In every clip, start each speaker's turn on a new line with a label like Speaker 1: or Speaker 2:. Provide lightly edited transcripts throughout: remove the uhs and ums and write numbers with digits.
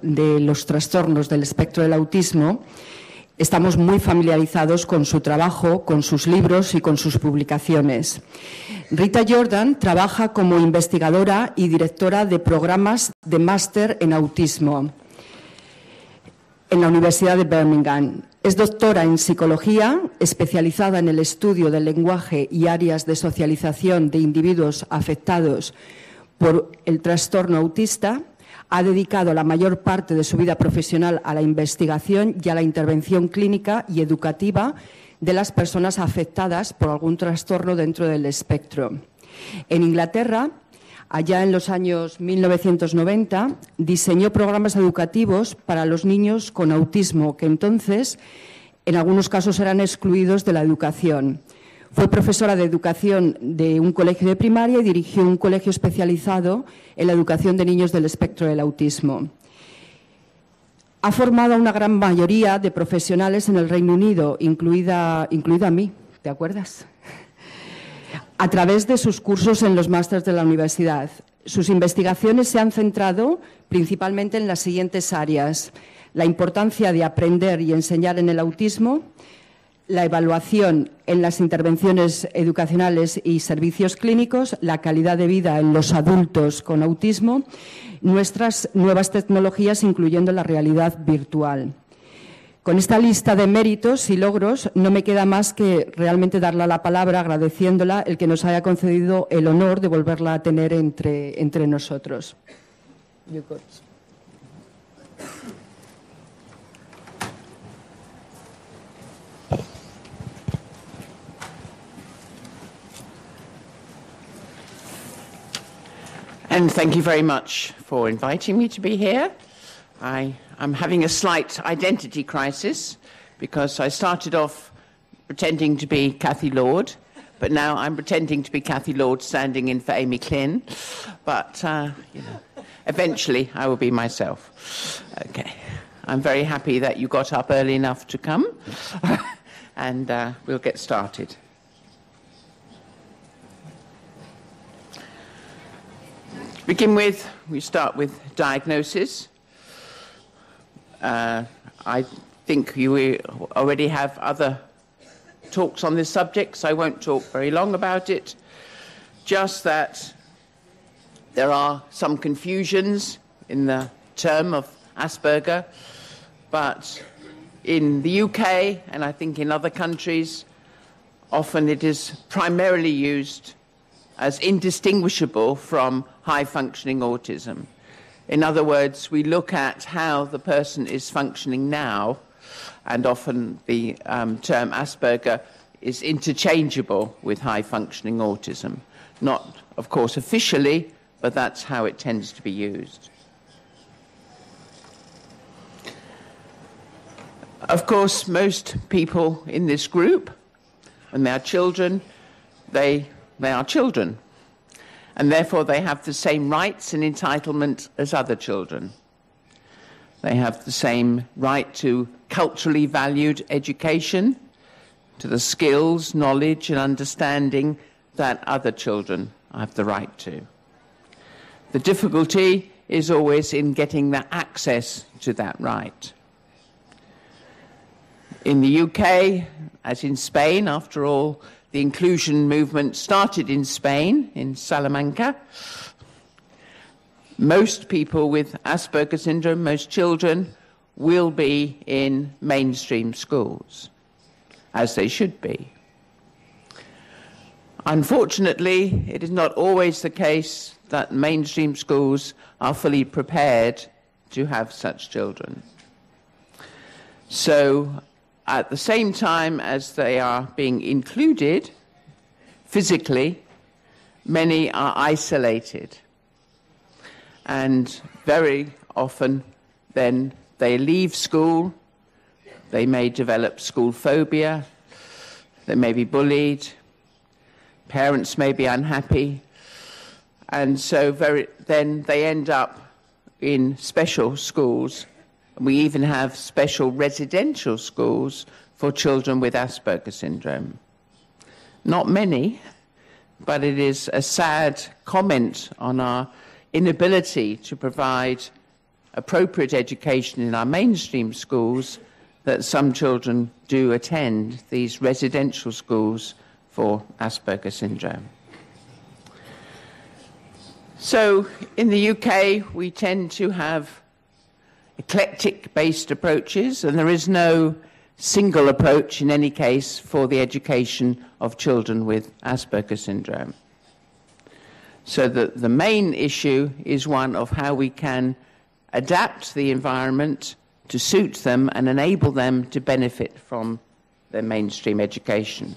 Speaker 1: de los trastornos del espectro del autismo, estamos muy familiarizados con su trabajo, con sus libros y con sus publicaciones. Rita Jordan trabaja como investigadora y directora de programas de máster en autismo en la Universidad de Birmingham. Es doctora en psicología, especializada en el estudio del lenguaje y áreas de socialización de individuos afectados por el trastorno autista. Ha dedicado la mayor parte de su vida profesional a la investigación y a la intervención clínica y educativa de las personas afectadas por algún trastorno dentro del espectro. En Inglaterra, allá en los años 1990, diseñó programas educativos para los niños con autismo, que entonces, en algunos casos, eran excluidos de la educación. Fue profesora de educación de un colegio de primaria y dirigió un colegio especializado en la educación de niños del espectro del autismo. Ha formado a una gran mayoría de profesionales en el Reino Unido, incluida a mí, ¿te acuerdas? A través de sus cursos en los másters de la universidad. Sus investigaciones se han centrado principalmente en las siguientes áreas: la importancia de aprender y enseñar en el autismo, la evaluación en las intervenciones educacionales y servicios clínicos, la calidad de vida en los adultos con autismo, nuestras nuevas tecnologías, incluyendo la realidad virtual. Con esta lista de méritos y logros, no me queda más que realmente darle la palabra, agradeciéndola el que nos haya concedido el honor de volverla a tener entre nosotros.
Speaker 2: And thank you very much for inviting me to be here. I'm having a slight identity crisis because I started off pretending to be Cathy Lord, but now I'm pretending to be Cathy Lord standing in for Amy Klin. But, eventually I will be myself. Okay. I'm very happy that you got up early enough to come, and we'll get started. To begin with, we start with diagnosis. I think you already have other talks on this subject, so I won't talk very long about it. Just that there are some confusions in the term of Asperger, but in the UK, and I think in other countries, often it is primarily used as indistinguishable from high-functioning autism. In other words, we look at how the person is functioning now, and often the term Asperger is interchangeable with high-functioning autism. Not, of course, officially, but that's how it tends to be used. Of course, most people in this group, when they are children, they are children. And therefore they have the same rights and entitlement as other children. They have the same right to culturally valued education, to the skills, knowledge and understanding that other children have the right to. The difficulty is always in getting the access to that right. In the UK, as in Spain, after all, the inclusion movement started in Spain, in Salamanca. Most people with Asperger syndrome, most children, will be in mainstream schools, as they should be. Unfortunately, it is not always the case that mainstream schools are fully prepared to have such children. So, at the same time as they are being included physically, many are isolated. And very often then they leave school, they may develop school phobia, they may be bullied, parents may be unhappy, and so then they end up in special schools. We even have special residential schools for children with Asperger syndrome. Not many, but it is a sad comment on our inability to provide appropriate education in our mainstream schools, that some children do attend these residential schools for Asperger syndrome. So in the UK, we tend to have eclectic-based approaches, and there is no single approach in any case for the education of children with Asperger syndrome. So the main issue is one of how we can adapt the environment to suit them and enable them to benefit from their mainstream education.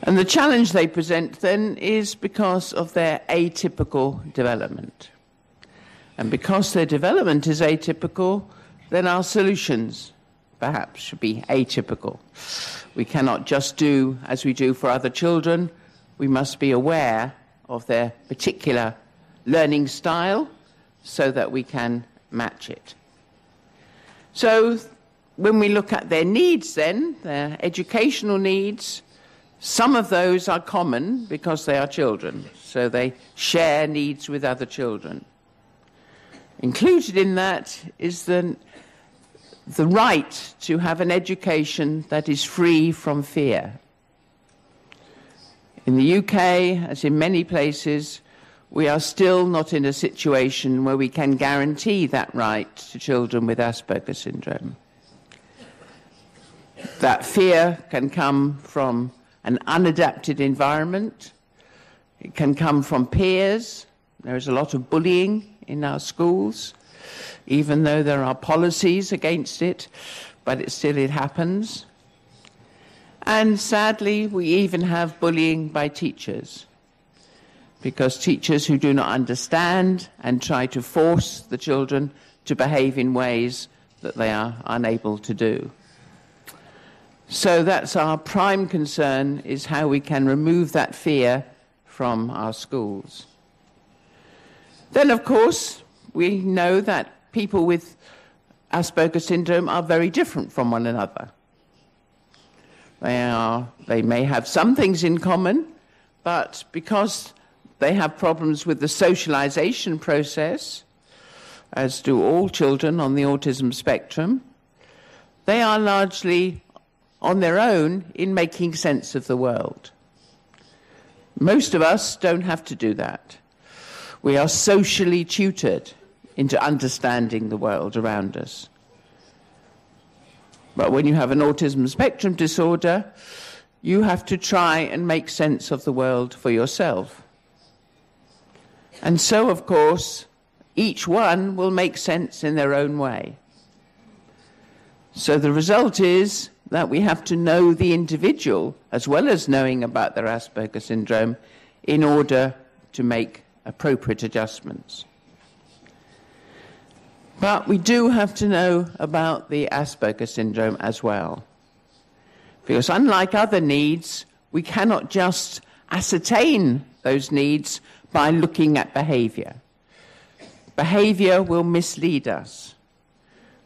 Speaker 2: And the challenge they present then is because of their atypical development. And because their development is atypical, then our solutions perhaps should be atypical. We cannot just do as we do for other children. We must be aware of their particular learning style so that we can match it. So when we look at their needs then, their educational needs, some of those are common because they are children, so they share needs with other children. Included in that is the right to have an education that is free from fear. In the UK, as in many places, we are still not in a situation where we can guarantee that right to children with Asperger syndrome. That fear can come from an unadapted environment. It can come from peers. There is a lot of bullying in our schools, even though there are policies against it, but it happens. And sadly, we even have bullying by teachers, because teachers who do not understand and try to force the children to behave in ways that they are unable to do. So that's our prime concern, is how we can remove that fear from our schools. Then, of course, we know that people with Asperger syndrome are very different from one another. They may have some things in common, but because they have problems with the socialization process, as do all children on the autism spectrum, they are largely on their own in making sense of the world. Most of us don't have to do that. We are socially tutored into understanding the world around us. But when you have an autism spectrum disorder, you have to try and make sense of the world for yourself. And so, of course, each one will make sense in their own way. So the result is that we have to know the individual as well as knowing about their Asperger syndrome in order to make appropriate adjustments. But we do have to know about the Asperger syndrome as well. Because unlike other needs, we cannot just ascertain those needs by looking at behavior. Behavior will mislead us.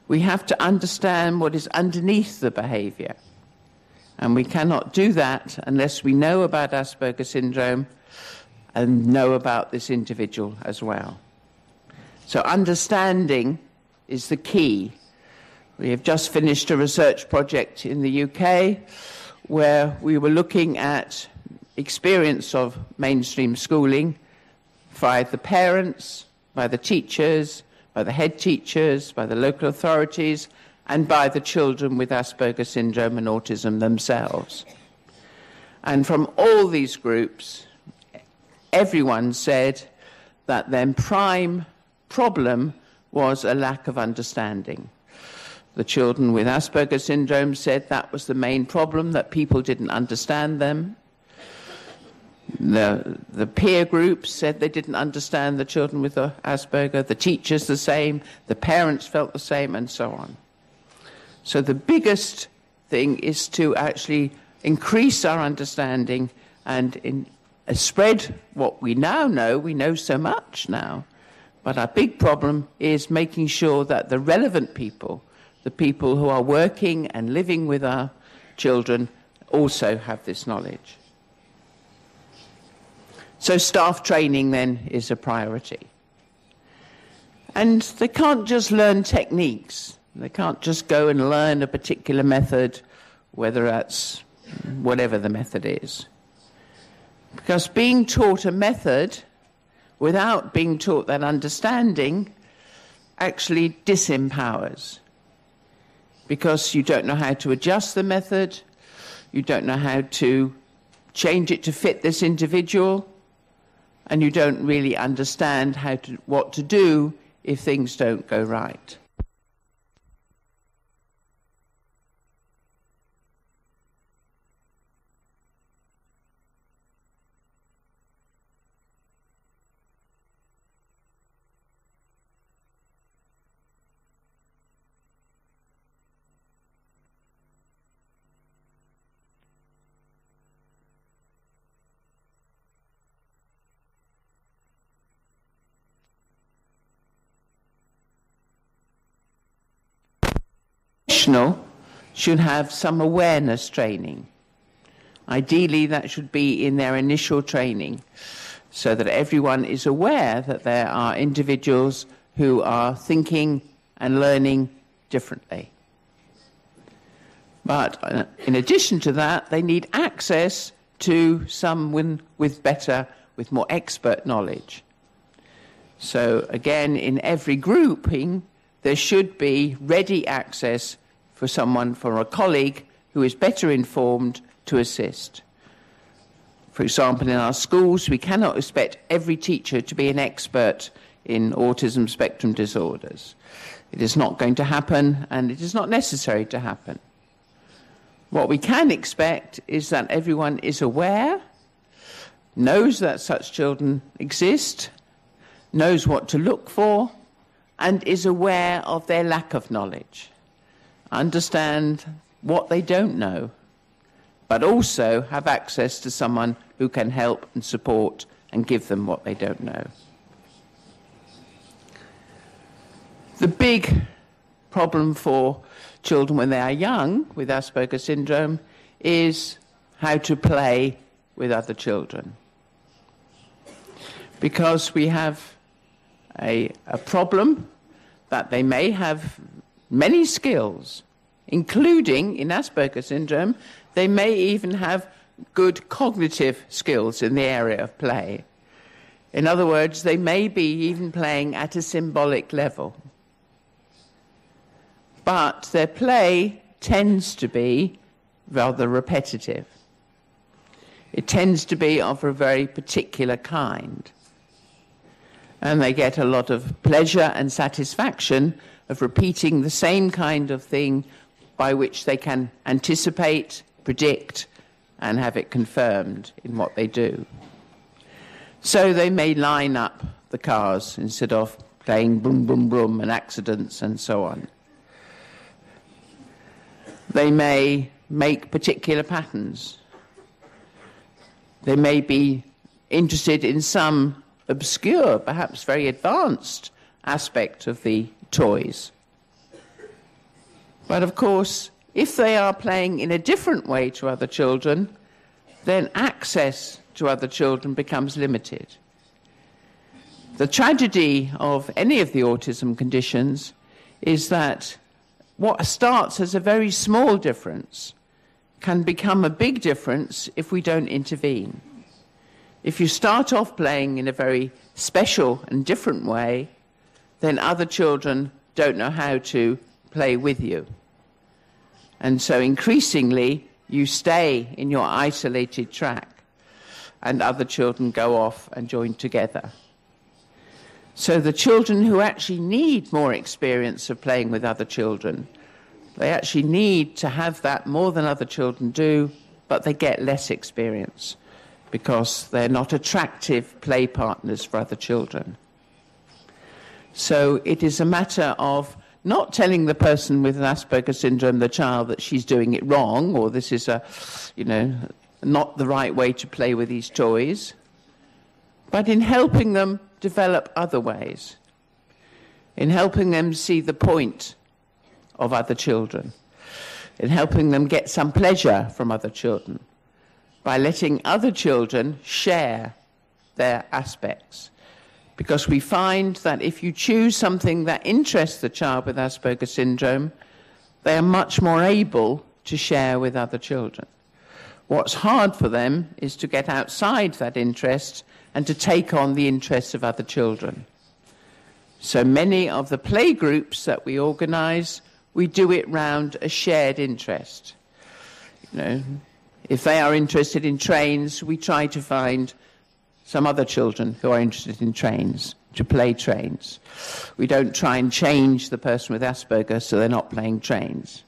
Speaker 2: We have to understand what is underneath the behavior. And we cannot do that unless we know about Asperger syndrome and know about this individual as well. So understanding is the key. We have just finished a research project in the UK where we were looking at experience of mainstream schooling by the parents, by the teachers, by the head teachers, by the local authorities, and by the children with Asperger syndrome and autism themselves. And from all these groups, everyone said that their prime problem was a lack of understanding. The children with Asperger syndrome said that was the main problem, that people didn't understand them. The peer groups said they didn't understand the children with Asperger, the teachers the same, the parents felt the same, and so on. So the biggest thing is to actually increase our understanding and spread what we now know. We know so much now. But our big problem is making sure that the relevant people, the people who are working and living with our children, also have this knowledge. So staff training then is a priority. And they can't just learn techniques. They can't just go and learn a particular method, whether that's whatever the method is. Because being taught a method without being taught that understanding actually disempowers. Because you don't know how to adjust the method, you don't know how to change it to fit this individual, and you don't really understand what to do if things don't go right. Should have some awareness training. Ideally, that should be in their initial training, so that everyone is aware that there are individuals who are thinking and learning differently. But in addition to that, they need access to someone with more expert knowledge. So again, in every grouping, there should be ready access for a colleague who is better informed to assist. For example, in our schools, we cannot expect every teacher to be an expert in autism spectrum disorders. It is not going to happen, and it is not necessary to happen. What we can expect is that everyone is aware, knows that such children exist, knows what to look for, and is aware of their lack of knowledge. Understand what they don't know, but also have access to someone who can help and support and give them what they don't know. The big problem for children when they are young with Asperger syndrome is how to play with other children. Because we have a problem that they may have many skills, including, in Asperger syndrome, they may even have good cognitive skills in the area of play. In other words, they may be even playing at a symbolic level. But their play tends to be rather repetitive. It tends to be of a very particular kind. And they get a lot of pleasure and satisfaction of repeating the same kind of thing by which they can anticipate, predict, and have it confirmed in what they do. So they may line up the cars instead of playing boom, boom, boom, and accidents and so on. They may make particular patterns. They may be interested in some obscure, perhaps very advanced aspect of the toys. But of course, if they are playing in a different way to other children, then access to other children becomes limited. The tragedy of any of the autism conditions is that what starts as a very small difference can become a big difference if we don't intervene. If you start off playing in a very special and different way, then other children don't know how to play with you. And so increasingly, you stay in your isolated track, and other children go off and join together. So the children who actually need more experience of playing with other children, they actually need to have that more than other children do, but they get less experience because they're not attractive play partners for other children. So it is a matter of not telling the person with an Asperger syndrome, the child, that she's doing it wrong, or this is not the right way to play with these toys, but in helping them develop other ways, in helping them see the point of other children, in helping them get some pleasure from other children, by letting other children share their aspects, because we find that if you choose something that interests the child with Asperger syndrome, they are much more able to share with other children. What's hard for them is to get outside that interest and to take on the interests of other children. So many of the play groups that we organise, we do it round a shared interest. You know, if they are interested in trains, we try to find some other children who are interested in trains, to play trains. We don't try and change the person with Asperger so they're not playing trains.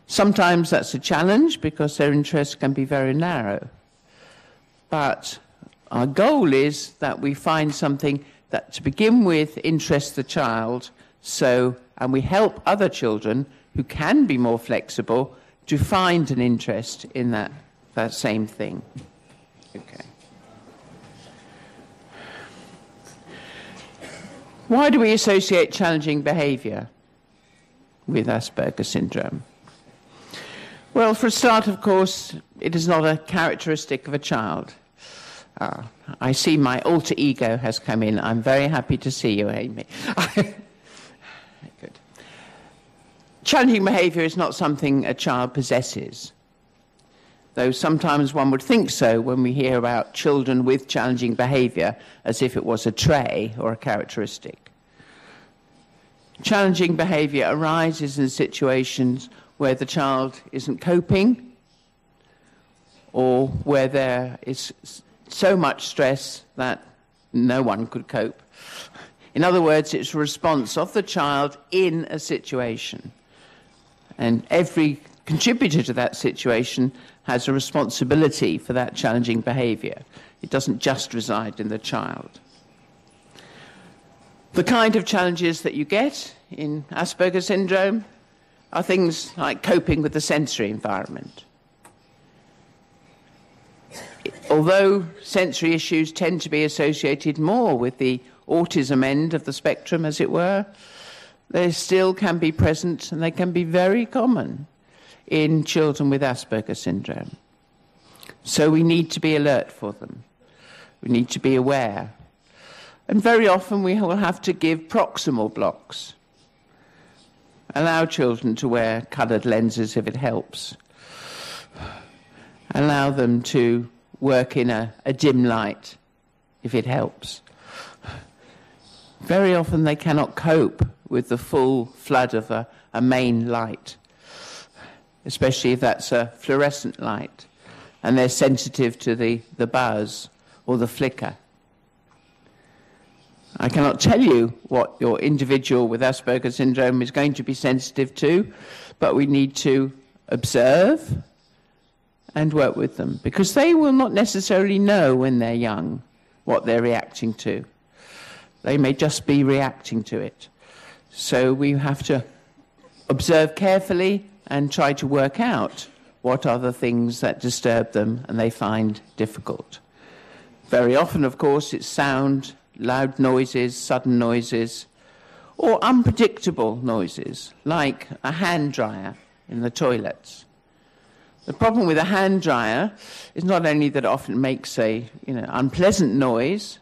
Speaker 2: Sometimes that's a challenge because their interests can be very narrow. But our goal is that we find something that, to begin with, interests the child, and we help other children who can be more flexible to find an interest in that same thing. Okay. Why do we associate challenging behaviour with Asperger syndrome? Well, for a start, of course, it is not a characteristic of a child. I see my alter ego has come in. I'm very happy to see you, Amy. Good. Challenging behaviour is not something a child possesses, though sometimes one would think so when we hear about children with challenging behaviour as if it was a trait or a characteristic. Challenging behaviour arises in situations where the child isn't coping or where there is so much stress that no one could cope. In other words, it's a response of the child in a situation. And every contributor to that situation has a responsibility for that challenging behaviour. It doesn't just reside in the child. The kind of challenges that you get in Asperger syndrome are things like coping with the sensory environment. Although sensory issues tend to be associated more with the autism end of the spectrum, as it were, they still can be present and they can be very common in children with Asperger syndrome. So we need to be alert for them. We need to be aware. And very often we will have to give proximal blocks. Allow children to wear coloured lenses if it helps. Allow them to work in a dim light if it helps. Very often they cannot cope with the full flood of a main light, especially if that's a fluorescent light, and they're sensitive to the buzz or the flicker. I cannot tell you what your individual with Asperger syndrome is going to be sensitive to, but we need to observe and work with them, because they will not necessarily know when they're young what they're reacting to. They may just be reacting to it. So we have to observe carefully and try to work out what are the things that disturb them and they find difficult. Very often, of course, it's sound, loud noises, sudden noises, or unpredictable noises, like a hand dryer in the toilets. The problem with a hand dryer is not only that it often makes a unpleasant noise,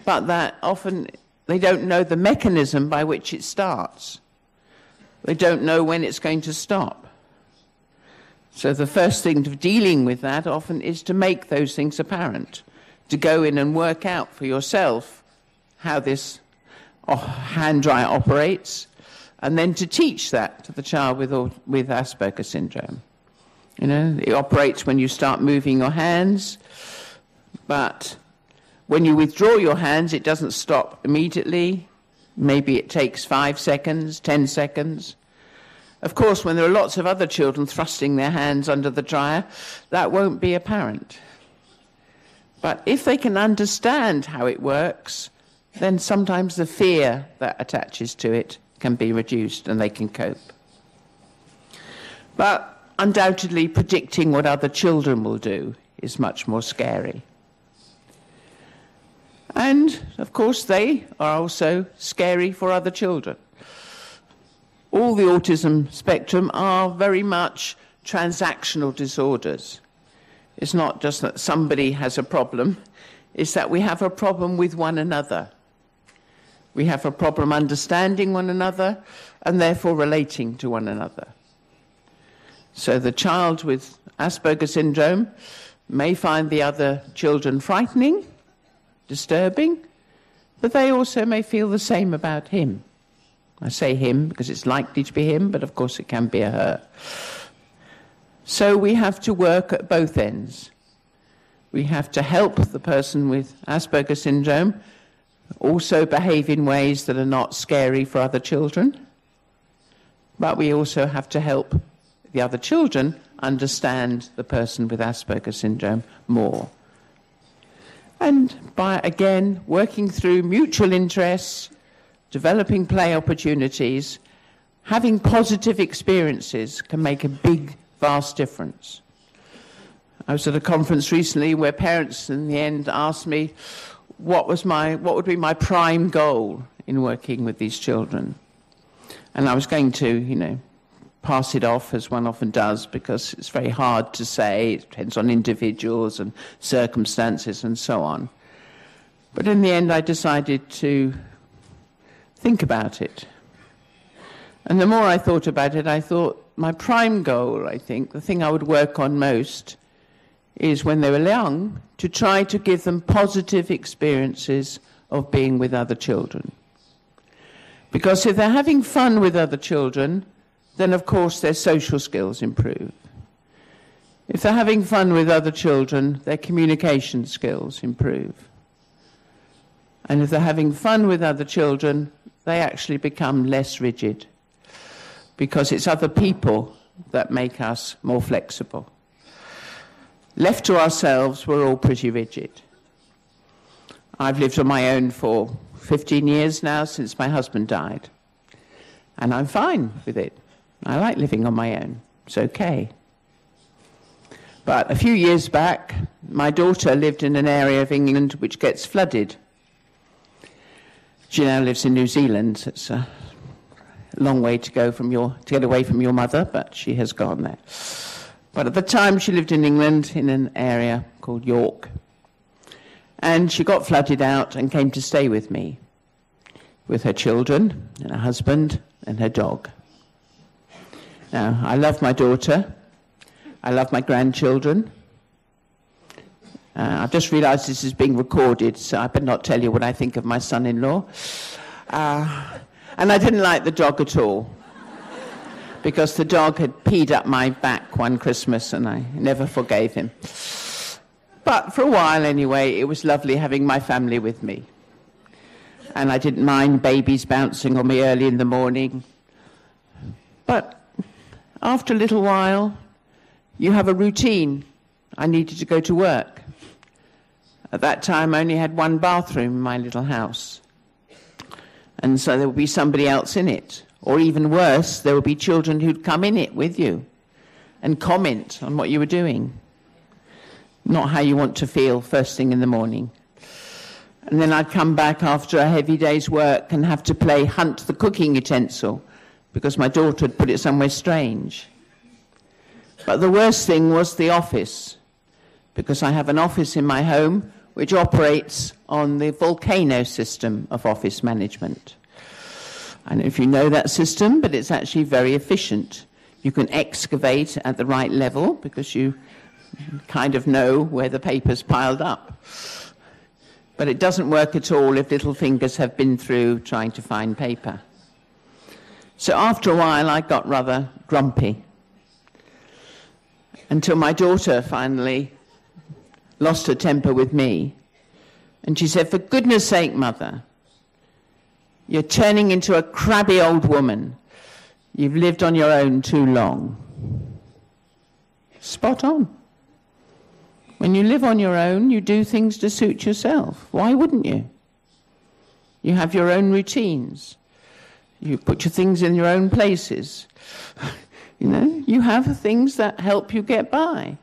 Speaker 2: but that often they don't know the mechanism by which it starts. They don't know when it's going to stop. So the first thing of dealing with that often is to make those things apparent, to go in and work out for yourself how this hand dryer operates, and then to teach that to the child with Asperger syndrome. You know, it operates when you start moving your hands, but when you withdraw your hands, it doesn't stop immediately. Maybe it takes 5 seconds, 10 seconds. Of course, when there are lots of other children thrusting their hands under the dryer, that won't be apparent. But if they can understand how it works, then sometimes the fear that attaches to it can be reduced and they can cope. But undoubtedly, predicting what other children will do is much more scary. And, of course, they are also scary for other children. All the autism spectrum are very much transactional disorders. It's not just that somebody has a problem. is that we have a problem with one another. We have a problem understanding one another and therefore relating to one another. So the child with Asperger syndrome may find the other children frightening, disturbing, but they also may feel the same about him. I say him because it's likely to be him, but of course it can be a her. So we have to work at both ends. We have to help the person with Asperger syndrome also behave in ways that are not scary for other children, but we also have to help the other children understand the person with Asperger syndrome more. And by, again, working through mutual interests, developing play opportunities, having positive experiences can make a big, vast difference. I was at a conference recently where parents in the end asked me what would be my prime goal in working with these children. And I was going to, pass it off as one often does because it's very hard to say. It depends on individuals and circumstances and so on. But in the end, I decided to think about it. And the more I thought about it, I thought my prime goal, I think, the thing I would work on most is when they were young, to try to give them positive experiences of being with other children. Because if they're having fun with other children, then of course their social skills improve. If they're having fun with other children, their communication skills improve. And if they're having fun with other children, they actually become less rigid, because it's other people that make us more flexible. Left to ourselves, we're all pretty rigid. I've lived on my own for 15 years now, since my husband died. And I'm fine with it. I like living on my own. It's okay. But a few years back, my daughter lived in an area of England which gets flooded. She now lives in New Zealand. It's a long way to go to get away from your mother, but she has gone there. But at the time, she lived in England in an area called York. And she got flooded out and came to stay with me, with her children and her husband and her dog. Now, I love my daughter. I love my grandchildren. I've just realised this is being recorded, so I better not tell you what I think of my son-in-law. And I didn't like the dog at all, because the dog had peed up my back one Christmas and I never forgave him. But for a while anyway, it was lovely having my family with me. And I didn't mind babies bouncing on me early in the morning. But after a little while, you have a routine. I needed to go to work. At that time, I only had one bathroom in my little house. And so there would be somebody else in it. Or even worse, there would be children who'd come in it with you and comment on what you were doing. Not how you want to feel first thing in the morning. And then I'd come back after a heavy day's work and have to play hunt the cooking utensil because my daughter had put it somewhere strange. But the worst thing was the office, because I have an office in my home which operates on the volcano system of office management. I don't know if you know that system, but it's actually very efficient. You can excavate at the right level because you kind of know where the paper's piled up. But it doesn't work at all if little fingers have been through trying to find paper. So after a while, I got rather grumpy, until my daughter finally lost her temper with me. And she said, "For goodness sake, Mother, you're turning into a crabby old woman. You've lived on your own too long." Spot on. When you live on your own, you do things to suit yourself. Why wouldn't you? You have your own routines. You put your things in your own places. You have things that help you get by.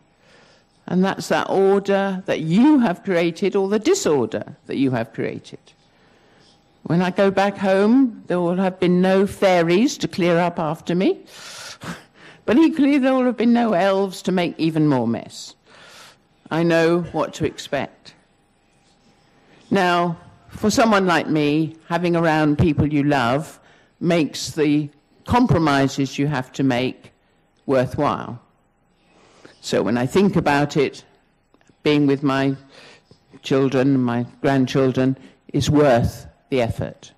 Speaker 2: And that's that order that you have created, or the disorder that you have created. When I go back home, there will have been no fairies to clear up after me. But equally, there will have been no elves to make even more mess. I know what to expect. Now, for someone like me, having around people you love makes the compromises you have to make worthwhile. So when I think about it, being with my children, my grandchildren, is worth the effort.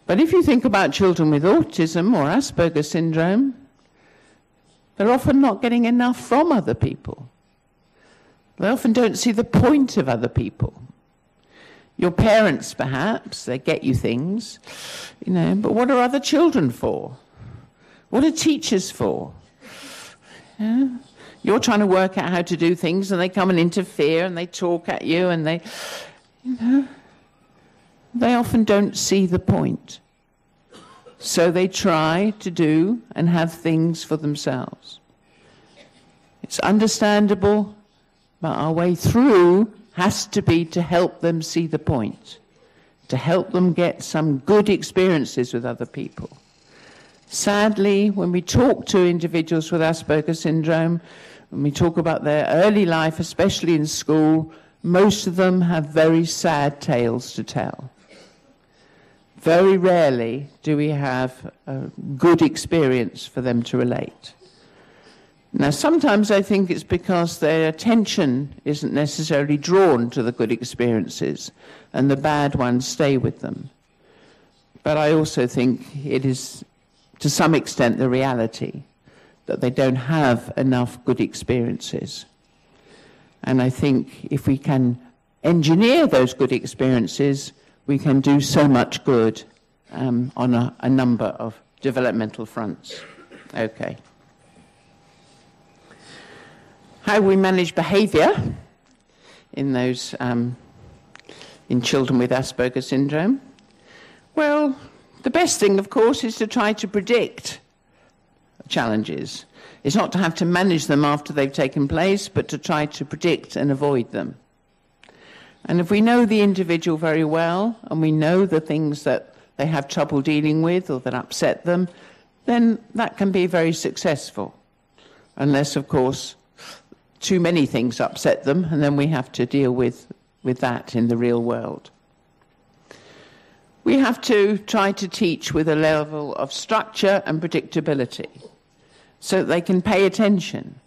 Speaker 2: But if you think about children with autism or Asperger syndrome, they're often not getting enough from other people. They often don't see the point of other people. Your parents, perhaps, they get you things, you know, but what are other children for? What are teachers for? Yeah? You're trying to work out how to do things, and they come and interfere, and they talk at you, and they, you know, they often don't see the point. So they try to do and have things for themselves. It's understandable, but our way through has to be to help them see the point, to help them get some good experiences with other people. Sadly, when we talk to individuals with Asperger syndrome, when we talk about their early life, especially in school, most of them have very sad tales to tell. Very rarely do we have a good experience for them to relate. Now, sometimes I think it's because their attention isn't necessarily drawn to the good experiences, and the bad ones stay with them. But I also think it is, to some extent, the reality that they don't have enough good experiences. And I think if we can engineer those good experiences, we can do so much good on a number of developmental fronts. Okay. How we manage behaviour in those in children with Asperger syndrome? Well, the best thing, of course, is to try to predict challenges. It's not to have to manage them after they've taken place, but to try to predict and avoid them. And if we know the individual very well, and we know the things that they have trouble dealing with or that upset them, then that can be very successful. Unless, of course, too many things upset them, and then we have to deal with that in the real world. We have to try to teach with a level of structure and predictability so that they can pay attention.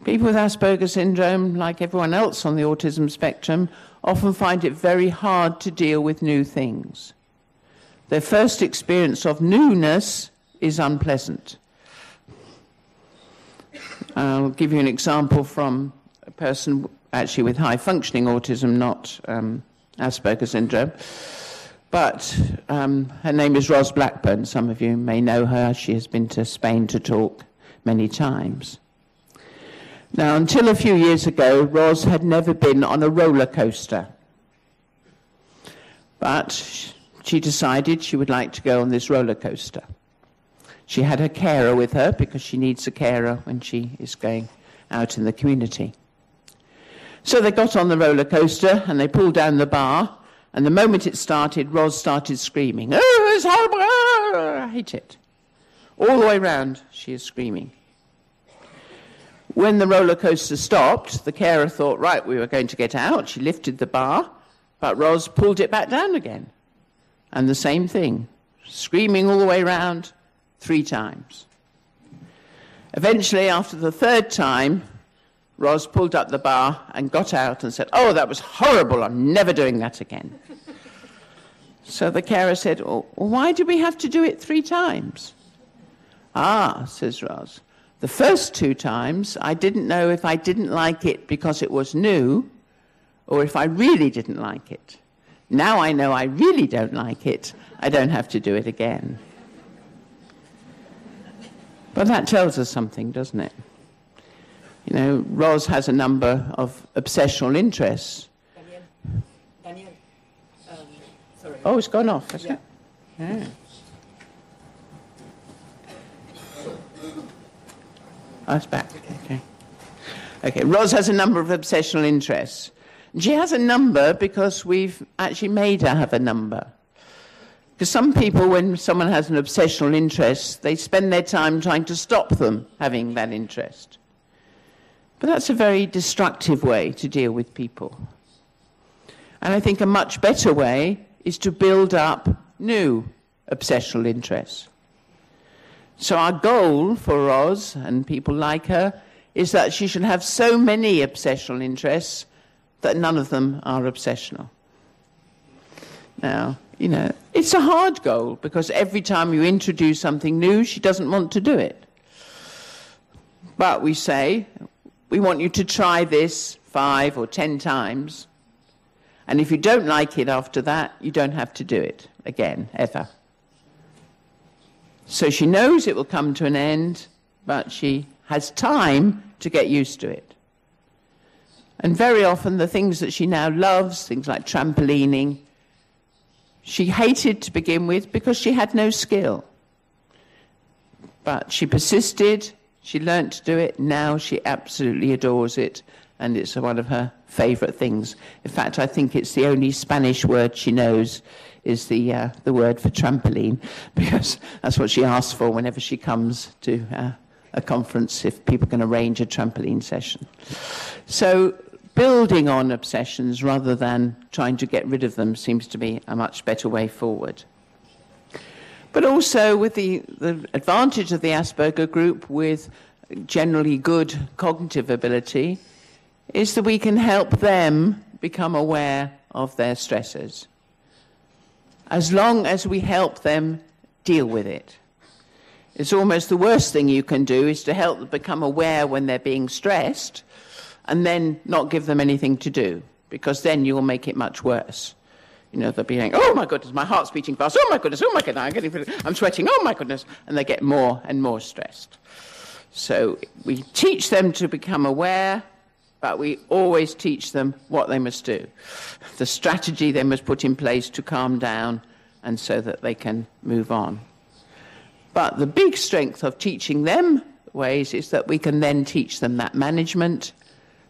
Speaker 2: People with Asperger syndrome, like everyone else on the autism spectrum, often find it very hard to deal with new things. Their first experience of newness is unpleasant. I'll give you an example from a person actually with high-functioning autism, not Asperger syndrome. But her name is Ros Blackburn. Some of you may know her. She has been to Spain to talk many times. Now, until a few years ago, Ros had never been on a roller coaster. But she decided she would like to go on this roller coaster. She had her carer with her because she needs a carer when she is going out in the community. So they got on the roller coaster and they pulled down the bar, and the moment it started, Ros started screaming, "Oh, it's horrible! I hate it." All the way round, she is screaming. When the roller coaster stopped, the carer thought, right, we were going to get out. She lifted the bar, but Ros pulled it back down again. And the same thing, screaming all the way round 3 times. Eventually, after the 3rd time, Ros pulled up the bar and got out and said, "Oh, that was horrible. I'm never doing that again." So the carer said, "Oh, why do we have to do it 3 times? "Ah," says Ros, "the first 2 times, I didn't know if I didn't like it because it was new or if I really didn't like it. Now I know I really don't like it. I don't have to do it again." But that tells us something, doesn't it? You know, Ros has a number of obsessional interests.
Speaker 1: Daniel, sorry.
Speaker 2: Oh, it's gone off, hasn't it? Yeah. Oh, it's back. Okay. Okay, Ros has a number of obsessional interests. She has a number because we've actually made her have a number. Because some people, when someone has an obsessional interest, they spend their time trying to stop them having that interest. But that's a very destructive way to deal with people. And I think a much better way is to build up new obsessional interests. So our goal for Roz and people like her is that she should have so many obsessional interests that none of them are obsessional. Now, you know, it's a hard goal because every time you introduce something new, she doesn't want to do it. But we say, we want you to try this 5 or 10 times, and if you don't like it after that, you don't have to do it again, ever. So she knows it will come to an end, but she has time to get used to it. And very often the things that she now loves, things like trampolining, she hated to begin with because she had no skill. But she persisted, she learnt to do it, now she absolutely adores it, and it's one of her favourite things. In fact, I think it's the only Spanish word she knows is the word for trampoline, because that's what she asks for whenever she comes to a conference, if people can arrange a trampoline session. So building on obsessions rather than trying to get rid of them seems to be a much better way forward. But also with the advantage of the Asperger group with generally good cognitive ability is that we can help them become aware of their stressors, as long as we help them deal with it. It's almost the worst thing you can do is to help them become aware when they're being stressed and then not give them anything to do, because then you'll make it much worse. You know, they'll be saying, oh my goodness, my heart's beating fast, oh my goodness, I'm sweating, oh my goodness, and they get more and more stressed. So we teach them to become aware, but we always teach them what they must do, the strategy they must put in place to calm down and so that they can move on. But the big strength of teaching them ways is that we can then teach them that management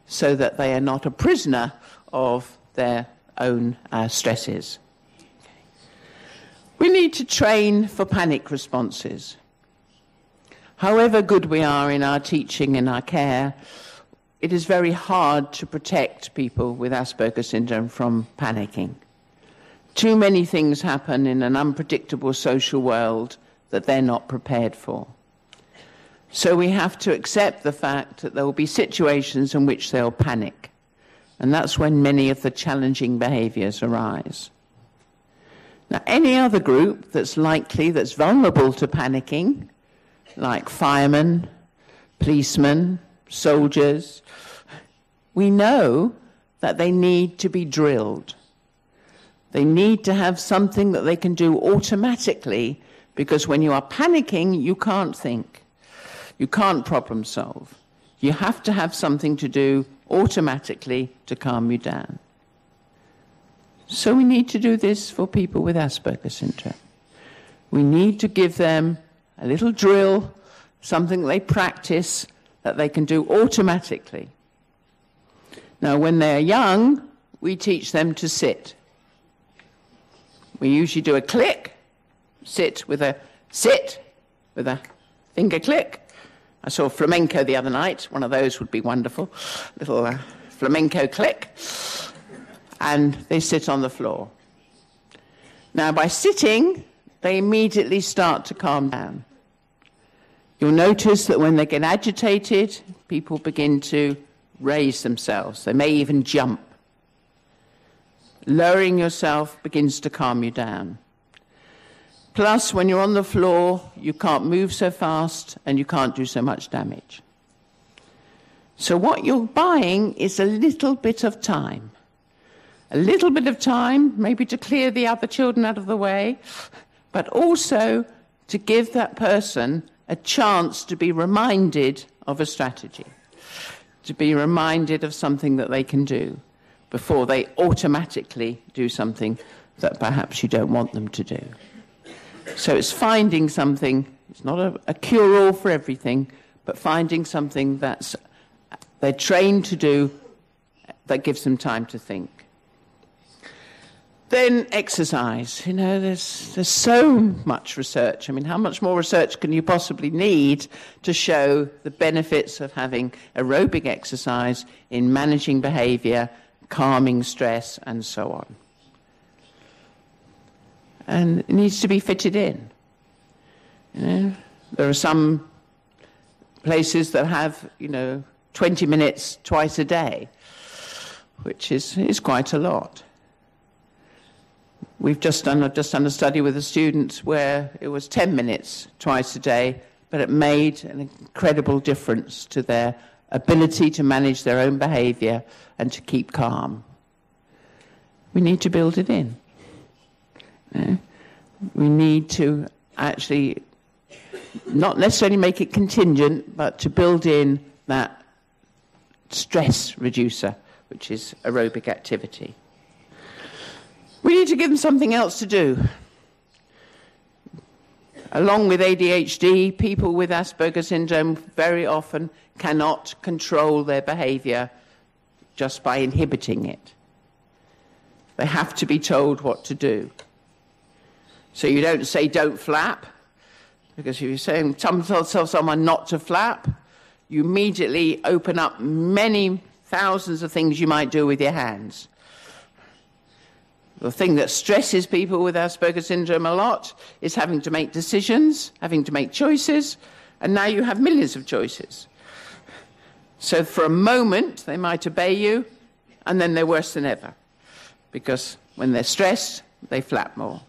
Speaker 2: so that they are not a prisoner of their own stresses. We need to train for panic responses. However good we are in our teaching and our care, it is very hard to protect people with Asperger syndrome from panicking. Too many things happen in an unpredictable social world that they're not prepared for. So we have to accept the fact that there will be situations in which they'll panic. And that's when many of the challenging behaviours arise. Now, any other group that's vulnerable to panicking, like firemen, policemen, soldiers, we know that they need to be drilled. They need to have something that they can do automatically, because when you are panicking, you can't think. You can't problem solve. You have to have something to do automatically to calm you down. So we need to do this for people with Asperger syndrome. We need to give them a little drill, something they practice that they can do automatically. Now, when they're young, we teach them to sit. We usually do a click, sit with a finger click. I saw flamenco the other night. One of those would be wonderful. Little flamenco click. And they sit on the floor. Now, by sitting, they immediately start to calm down. You'll notice that when they get agitated, people begin to raise themselves. They may even jump. Lowering yourself begins to calm you down. Plus, when you're on the floor, you can't move so fast and you can't do so much damage. So what you're buying is a little bit of time. A little bit of time, maybe to clear the other children out of the way, but also to give that person a chance to be reminded of a strategy, to be reminded of something that they can do before they automatically do something that perhaps you don't want them to do. So it's finding something, it's not a cure-all for everything, but finding something that they're trained to do that gives them time to think. Then exercise. You know, there's so much research. I mean, how much more research can you possibly need to show the benefits of having aerobic exercise in managing behaviour, calming stress, and so on. And it needs to be fitted in. You know, there are some places that have, 20 minutes twice a day, which is quite a lot. I've just done a study with a student where it was 10 minutes twice a day, but it made an incredible difference to their ability to manage their own behavior and to keep calm. We need to build it in. We need to actually not necessarily make it contingent, but to build in that stress reducer, which is aerobic activity. We need to give them something else to do. Along with ADHD, people with Asperger syndrome very often cannot control their behavior just by inhibiting it. They have to be told what to do. So you don't say, don't flap, because if you're saying, tell someone not to flap, you immediately open up many thousands of things you might do with your hands. The thing that stresses people with Asperger syndrome a lot is having to make decisions, having to make choices, and now you have millions of choices. So for a moment, they might obey you, and then they're worse than ever, because when they're stressed, they flap more.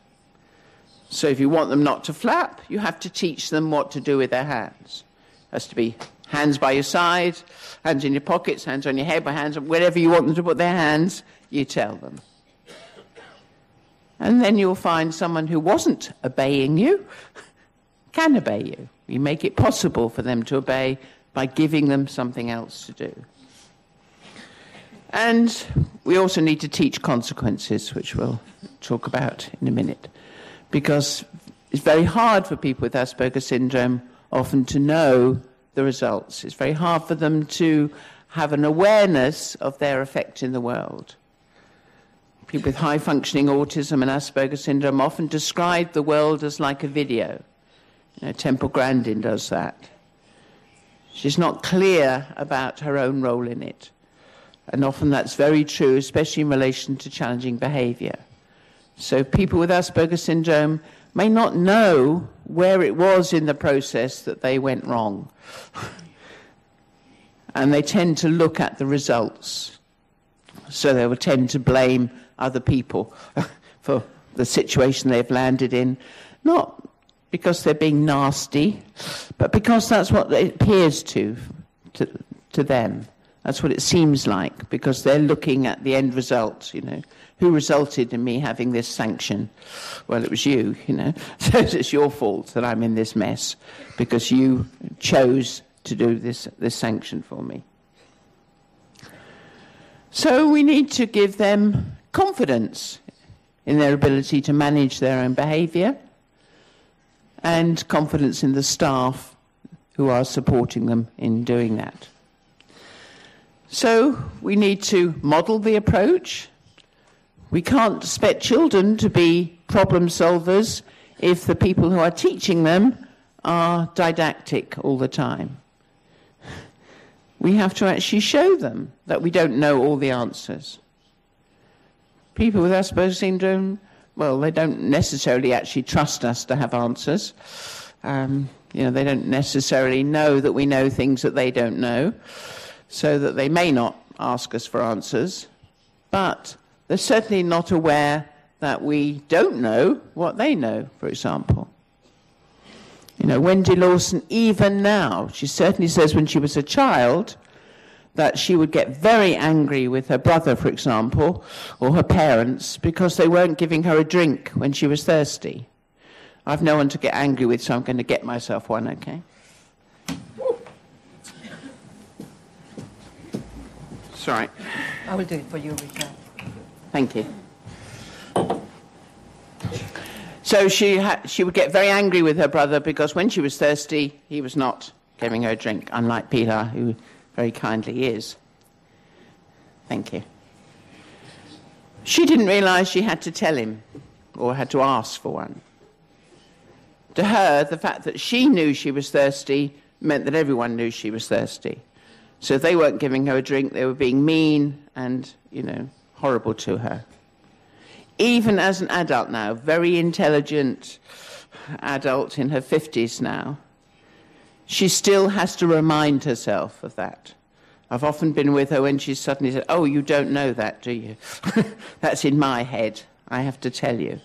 Speaker 2: So if you want them not to flap, you have to teach them what to do with their hands. It has to be hands by your side, hands in your pockets, hands on your head, hands wherever you want them to put their hands, you tell them. And then you'll find someone who wasn't obeying you can obey you. You make it possible for them to obey by giving them something else to do. And we also need to teach consequences, which we'll talk about in a minute, because it's very hard for people with Asperger syndrome often to know the results. It's very hard for them to have an awareness of their effect in the world. People with high-functioning autism and Asperger syndrome often describe the world as like a video. Temple Grandin does that. She's not clear about her own role in it. And often that's very true, especially in relation to challenging behavior. So people with Asperger syndrome may not know where it was in the process that they went wrong. And they tend to look at the results. So they will tend to blame other people for the situation they've landed in, not because they're being nasty, but because that's what it appears to them. That's what it seems like, because they're looking at the end result, Who resulted in me having this sanction? Well, it was you, So it's your fault that I'm in this mess, because you chose to do this sanction for me. So we need to give them confidence in their ability to manage their own behavior, and confidence in the staff who are supporting them in doing that. So we need to model the approach. We can't expect children to be problem solvers if the people who are teaching them are didactic all the time. We have to actually show them that we don't know all the answers. People with Asperger syndrome, well, they don't necessarily actually trust us to have answers. They don't necessarily know that we know things that they don't know, so that they may not ask us for answers, but they're certainly not aware that we don't know what they know, for example. Wendy Lawson, even now, she certainly says when she was a child that she would get very angry with her brother, for example, or her parents, because they weren't giving her a drink when she was thirsty. I've no one to get angry with, so I'm going to get myself one, okay? Sorry.
Speaker 1: I will do it for you, Rita.
Speaker 2: Thank you. So she would get very angry with her brother because when she was thirsty, he was not giving her a drink, unlike Pilar, who very kindly is. Thank you. She didn't realize she had to tell him or had to ask for one. To her, the fact that she knew she was thirsty meant that everyone knew she was thirsty. So if they weren't giving her a drink, they were being mean and, horrible to her. Even as an adult now, very intelligent adult in her 50s now, she still has to remind herself of that. I've often been with her when she's suddenly said, "Oh, you don't know that, do you?" That's in my head. I have to tell you.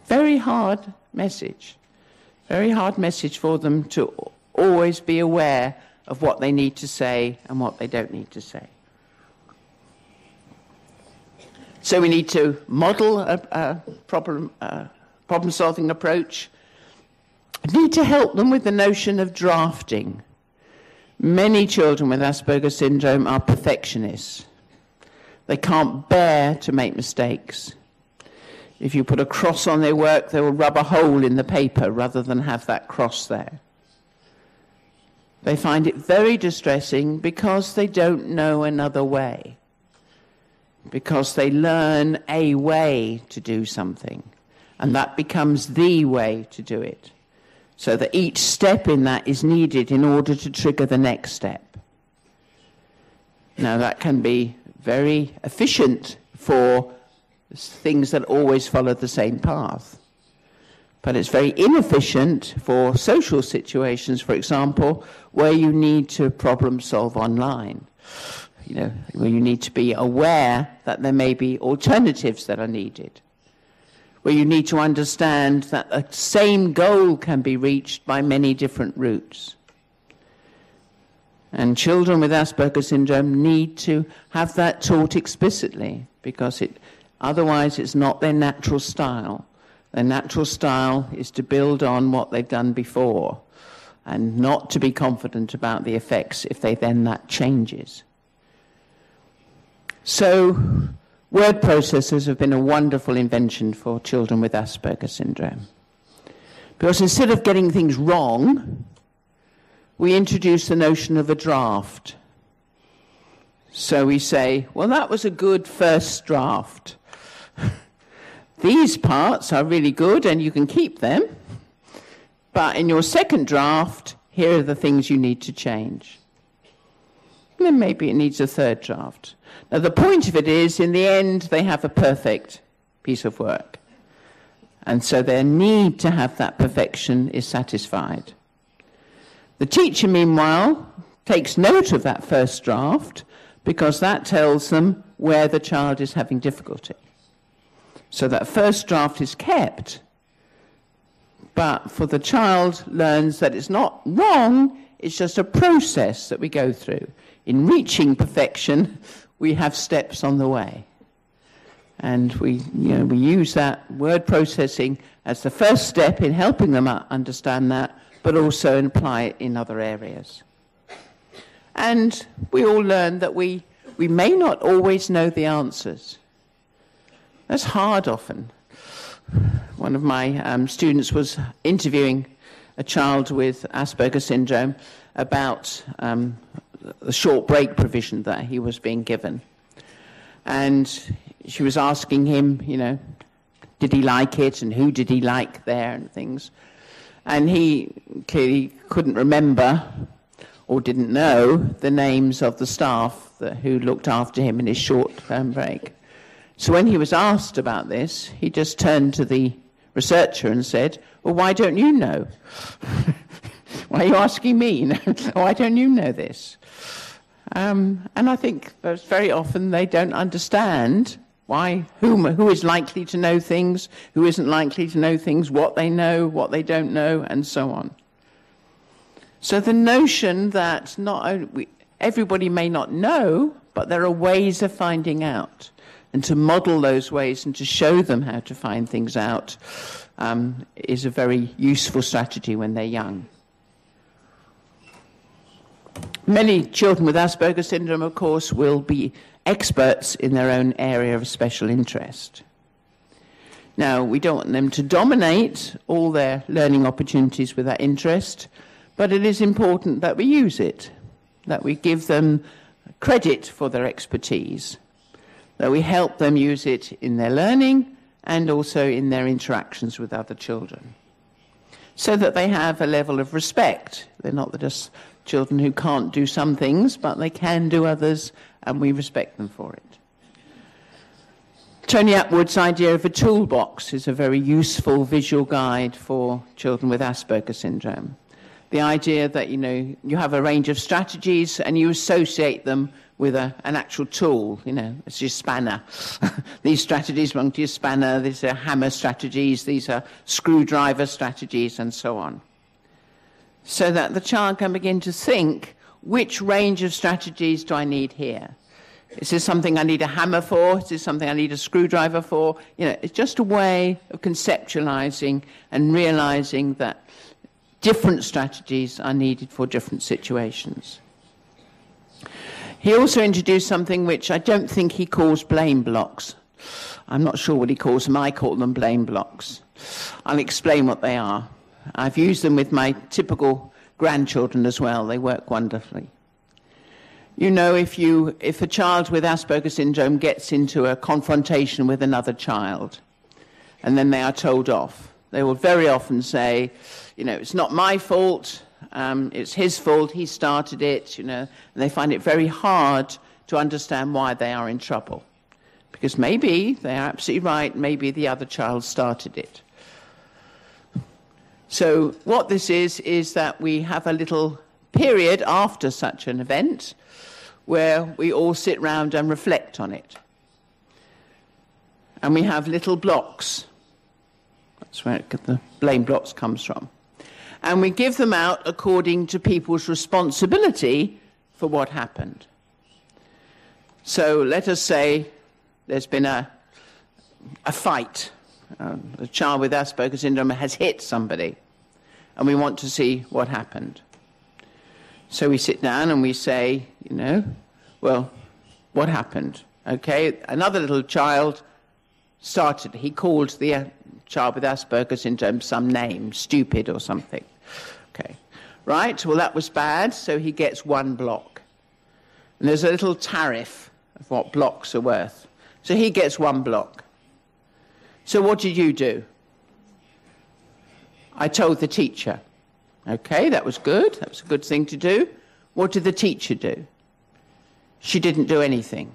Speaker 2: Very hard message. Very hard message for them to always be aware of what they need to say and what they don't need to say. So we need to model a problem-solving approach. We need to help them with the notion of drafting. Many children with Asperger syndrome are perfectionists. They can't bear to make mistakes. If you put a cross on their work, they will rub a hole in the paper rather than have that cross there. They find it very distressing because they don't know another way, because they learn a way to do something, and that becomes the way to do it, so that each step in that is needed in order to trigger the next step. Now, that can be very efficient for things that always follow the same path. But it's very inefficient for social situations, for example, where you need to problem solve online. Where you need to be aware that there may be alternatives that are needed. Where you need to understand that the same goal can be reached by many different routes. And children with Asperger syndrome need to have that taught explicitly, because otherwise it's not their natural style. Their natural style is to build on what they've done before and not to be confident about the effects if that changes. So word processors have been a wonderful invention for children with Asperger syndrome. Because instead of getting things wrong, we introduce the notion of a draft. So we say, well, that was a good first draft. These parts are really good and you can keep them, but in your second draft, here are the things you need to change. And then maybe it needs a third draft. Now, the point of it is, in the end, they have a perfect piece of work. And so their need to have that perfection is satisfied. The teacher, meanwhile, takes note of that first draft because that tells them where the child is having difficulty. So that first draft is kept, but for the child learns that it's not wrong, it's just a process that we go through. In reaching perfection, we have steps on the way. And we use that word processing as the first step in helping them understand that, but also apply it in other areas. And we all learn that we may not always know the answers. That's hard often. One of my students was interviewing a child with Asperger syndrome about the short break provision that he was being given. And she was asking him, did he like it and who did he like there and things. And he clearly couldn't remember or didn't know the names of the staff who looked after him in his short-term break. So when he was asked about this, he just turned to the researcher and said, well, why don't you know? Why are you asking me? Why don't you know this? And I think very often they don't understand who is likely to know things, who isn't likely to know things, what they know, what they don't know, and so on. So the notion that everybody may not know, but there are ways of finding out, and to model those ways and to show them how to find things out is a very useful strategy when they're young. Many children with Asperger syndrome, of course, will be experts in their own area of special interest. Now, we don't want them to dominate all their learning opportunities with that interest, but it is important that we use it, that we give them credit for their expertise, that we help them use it in their learning and also in their interactions with other children, so that they have a level of respect. They're not just children who can't do some things, but they can do others, and we respect them for it. Tony Attwood's idea of a toolbox is a very useful visual guide for children with Asperger syndrome. The idea that, you have a range of strategies and you associate them with an actual tool, it's your spanner. These strategies belong to your spanner, these are hammer strategies, these are screwdriver strategies, and so on. So that the child can begin to think, which range of strategies do I need here? Is this something I need a hammer for? Is this something I need a screwdriver for? It's just a way of conceptualizing and realizing that different strategies are needed for different situations. He also introduced something which I don't think he calls blame blocks. I'm not sure what he calls them. I call them blame blocks. I'll explain what they are. I've used them with my typical grandchildren as well. They work wonderfully. If a child with Asperger syndrome gets into a confrontation with another child and then they are told off, they will very often say, it's not my fault, it's his fault, he started it, and they find it very hard to understand why they are in trouble. Because maybe they are absolutely right, maybe the other child started it. So what this is that we have a little period after such an event where we all sit round and reflect on it. And we have little blocks. That's where the blame blocks comes from. And we give them out according to people's responsibility for what happened. So let us say there's been a fight. A child with Asperger syndrome has hit somebody, and we want to see what happened. So we sit down and we say, well, what happened? Okay, another little child started, he called the child with Asperger syndrome some name, stupid or something. Okay, right, well, that was bad, so he gets 1 block. And there's a little tariff of what blocks are worth. So he gets 1 block. So what did you do? I told the teacher. Okay, that was good. That was a good thing to do. What did the teacher do? She didn't do anything.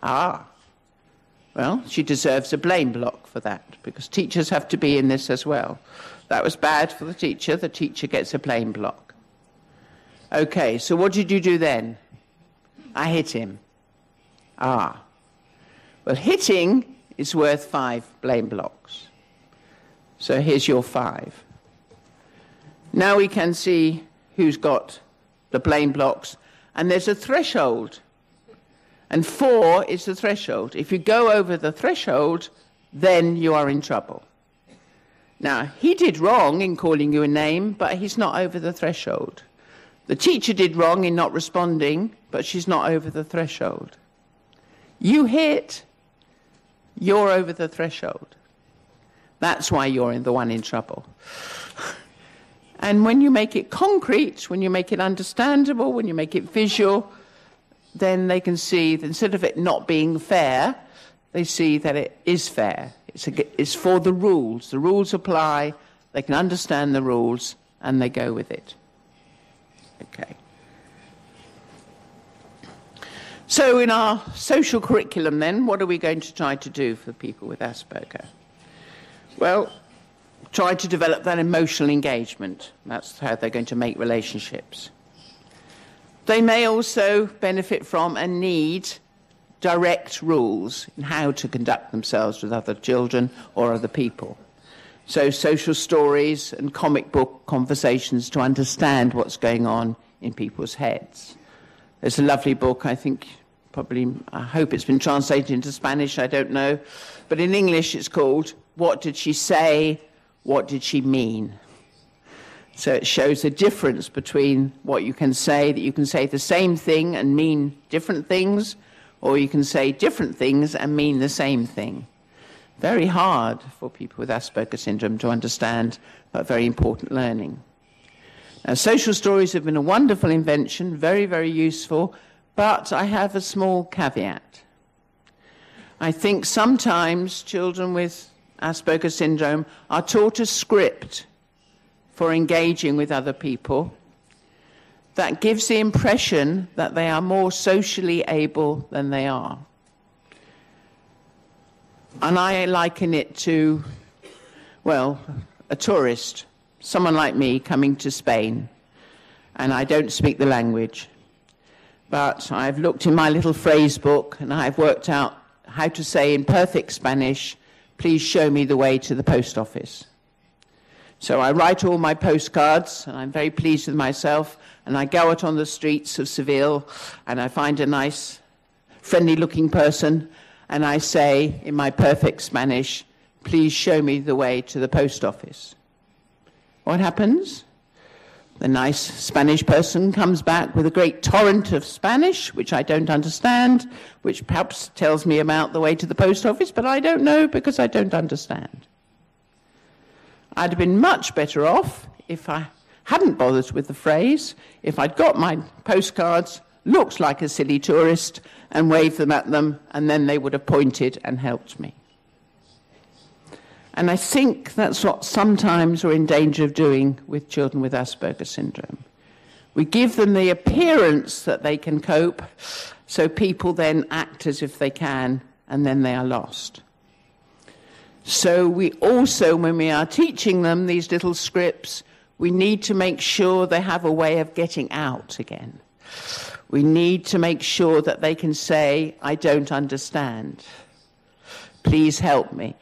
Speaker 2: Well, she deserves a blame block for that, because teachers have to be in this as well. That was bad for the teacher. The teacher gets a blame block. Okay, so what did you do then? I hit him. Well, hitting is worth 5 blame blocks. So here's your 5. Now we can see who's got the blame blocks, and there's a threshold. And 4 is the threshold. If you go over the threshold, then you are in trouble. Now, he did wrong in calling you a name, but he's not over the threshold. The teacher did wrong in not responding, but she's not over the threshold. You hit, you're over the threshold. That's why you're the one in trouble. And when you make it concrete, when you make it understandable, when you make it visual, then they can see that instead of it not being fair, they see that it is fair. It's for the rules. The rules apply, they can understand the rules, and they go with it. Okay. So in our social curriculum then, what are we going to try to do for people with Asperger? Well, try to develop that emotional engagement. That's how they're going to make relationships. They may also benefit from and need direct rules in how to conduct themselves with other children or other people. So social stories and comic book conversations to understand what's going on in people's heads. There's a lovely book, I think, I hope it's been translated into Spanish, I don't know. But in English it's called What Did She Say? What Did She Mean? So it shows the difference between what you can say, that you can say the same thing and mean different things, or you can say different things and mean the same thing. Very hard for people with Asperger syndrome to understand, but very important learning. Now, social stories have been a wonderful invention, very, very useful, but I have a small caveat. I think sometimes children with Asperger syndrome are taught a script for engaging with other people, that gives the impression that they are more socially able than they are. And I liken it to, well, a tourist, someone like me coming to Spain, and I don't speak the language. But I've looked in my little phrase book and I've worked out how to say in perfect Spanish, please show me the way to the post office. So I write all my postcards and I'm very pleased with myself, and I go out on the streets of Seville and I find a nice, friendly looking person and I say in my perfect Spanish, please show me the way to the post office. What happens? The nice Spanish person comes back with a great torrent of Spanish, which I don't understand, which perhaps tells me about the way to the post office, but I don't know because I don't understand. I'd have been much better off if I hadn't bothered with the phrase, if I'd got my postcards, looked like a silly tourist, and waved them at them, and then they would have pointed and helped me. And I think that's what sometimes we're in danger of doing with children with Asperger syndrome. We give them the appearance that they can cope, so people then act as if they can, and then they are lost. So we also, when we are teaching them these little scripts, we need to make sure they have a way of getting out again. We need to make sure that they can say, I don't understand. Please help me.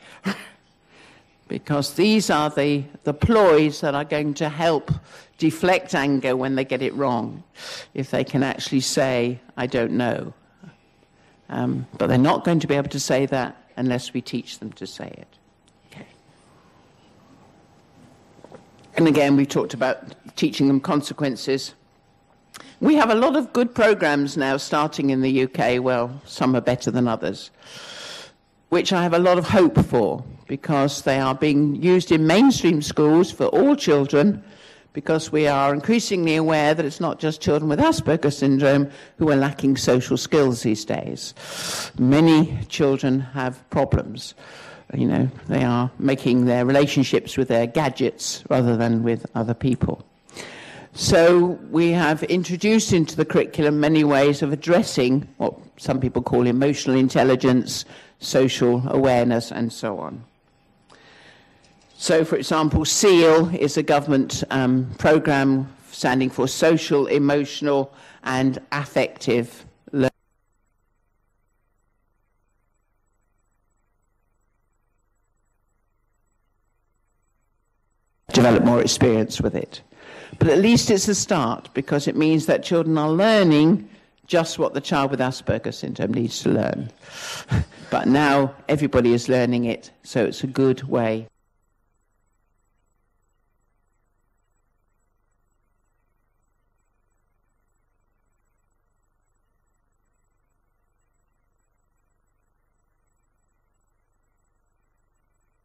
Speaker 2: Because these are the ploys that are going to help deflect anger when they get it wrong, if they can actually say, I don't know. But they're not going to be able to say that unless we teach them to say it. Okay. And again, we talked about teaching them consequences. We have a lot of good programs now starting in the UK. Well, some are better than others, which I have a lot of hope for, because they are being used in mainstream schools for all children, because we are increasingly aware that it's not just children with Asperger syndrome who are lacking social skills these days. Many children have problems. You know, they are making their relationships with their gadgets rather than with other people. So we have introduced into the curriculum many ways of addressing what some people call emotional intelligence, social awareness, and so on. So, for example, SEAL is a government program standing for Social, Emotional, and Affective Learning. Develop more experience with it. But at least it's a start, because it means that children are learning just what the child with Asperger syndrome needs to learn. But now everybody is learning it, so it's a good way.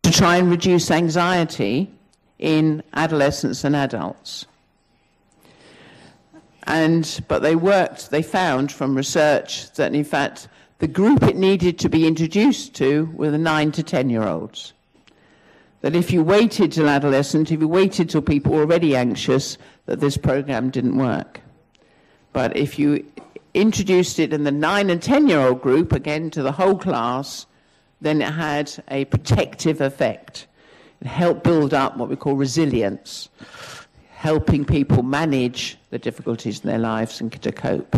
Speaker 2: To try and reduce anxiety in adolescents and adults. But they found from research that in fact the group it needed to be introduced to were the 9 to 10-year-olds. That if you waited till adolescent, if you waited till people were already anxious, that this program didn't work. But if you introduced it in the 9 and 10-year-old group, again to the whole class, then it had a protective effect. It helped build up what we call resilience, helping people manage the difficulties in their lives and to cope.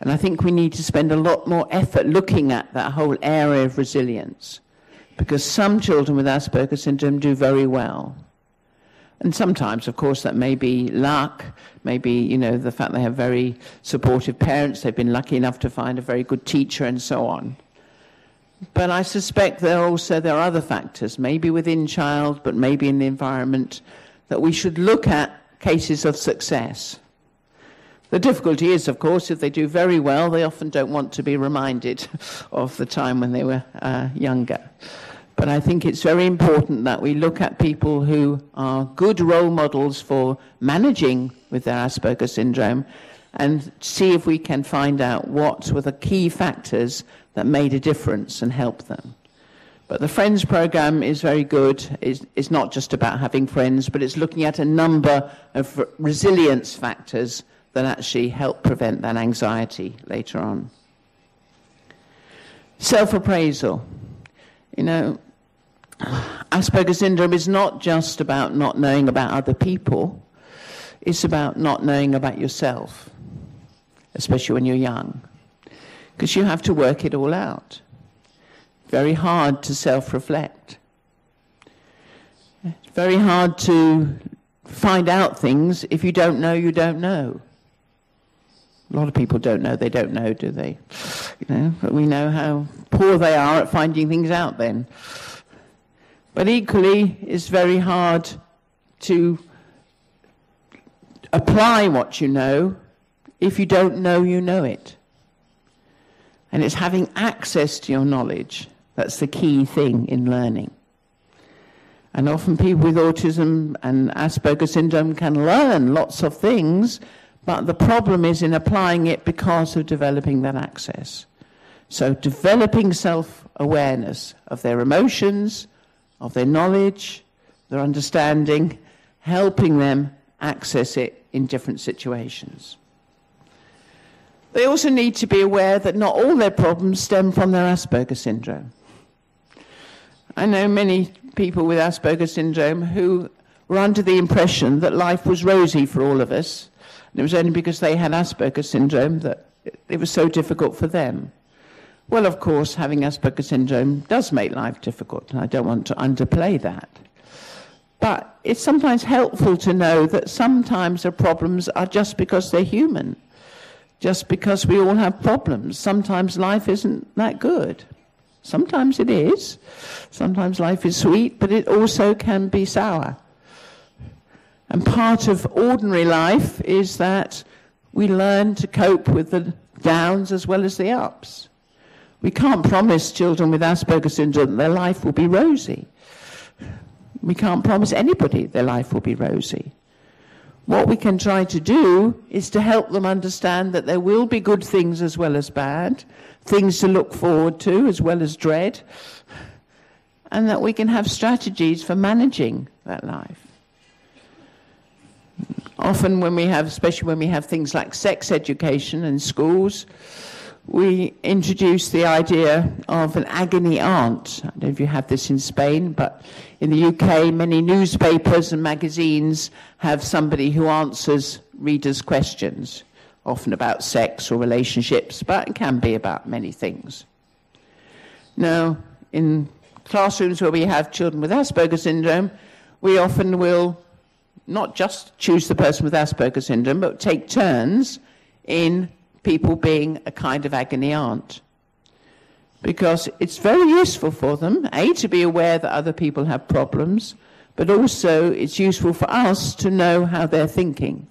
Speaker 2: And I think we need to spend a lot more effort looking at that whole area of resilience, because some children with Asperger syndrome do very well. And sometimes, of course, that may be luck, maybe, you know, the fact they have very supportive parents, they've been lucky enough to find a very good teacher and so on. But I suspect there are other factors, maybe within child, but maybe in the environment, that we should look at cases of success. The difficulty is, of course, if they do very well, they often don't want to be reminded of the time when they were younger. But I think it's very important that we look at people who are good role models for managing with their Asperger syndrome and see if we can find out what were the key factors that made a difference and help them. But the Friends program is very good. It's not just about having friends, but it's looking at a number of resilience factors that actually help prevent that anxiety later on. Self-appraisal. You know, Asperger's syndrome is not just about not knowing about other people. It's about not knowing about yourself, especially when you're young, because you have to work it all out. Very hard to self-reflect. It's very hard to find out things if you don't know you don't know. A lot of people don't know they don't know, do they? You know, but we know how poor they are at finding things out then. But equally, it's very hard to apply what you know if you don't know you know it. And it's having access to your knowledge that's the key thing in learning. And often people with autism and Asperger's syndrome can learn lots of things, but the problem is in applying it because of developing that access. So developing self-awareness of their emotions, of their knowledge, their understanding, helping them access it in different situations. They also need to be aware that not all their problems stem from their Asperger's syndrome. I know many people with Asperger's syndrome who were under the impression that life was rosy for all of us, and it was only because they had Asperger's syndrome that it was so difficult for them. Well, of course, having Asperger's syndrome does make life difficult, and I don't want to underplay that. But it's sometimes helpful to know that sometimes the problems are just because they're human, just because we all have problems. Sometimes life isn't that good. Sometimes it is. Sometimes life is sweet, but it also can be sour. And part of ordinary life is that we learn to cope with the downs as well as the ups. We can't promise children with Asperger's syndrome that their life will be rosy. We can't promise anybody their life will be rosy. What we can try to do is to help them understand that there will be good things as well as bad, things to look forward to as well as dread, and that we can have strategies for managing that life. Often when we have, especially when we have things like sex education in schools, we introduce the idea of an agony aunt. I don't know if you have this in Spain, but in the UK, many newspapers and magazines have somebody who answers readers' questions, often about sex or relationships, but it can be about many things. Now, in classrooms where we have children with Asperger's syndrome, we often will not just choose the person with Asperger's syndrome, but take turns in people being a kind of agony aunt. Because it's very useful for them, A, to be aware that other people have problems, but also it's useful for us to know how they're thinking.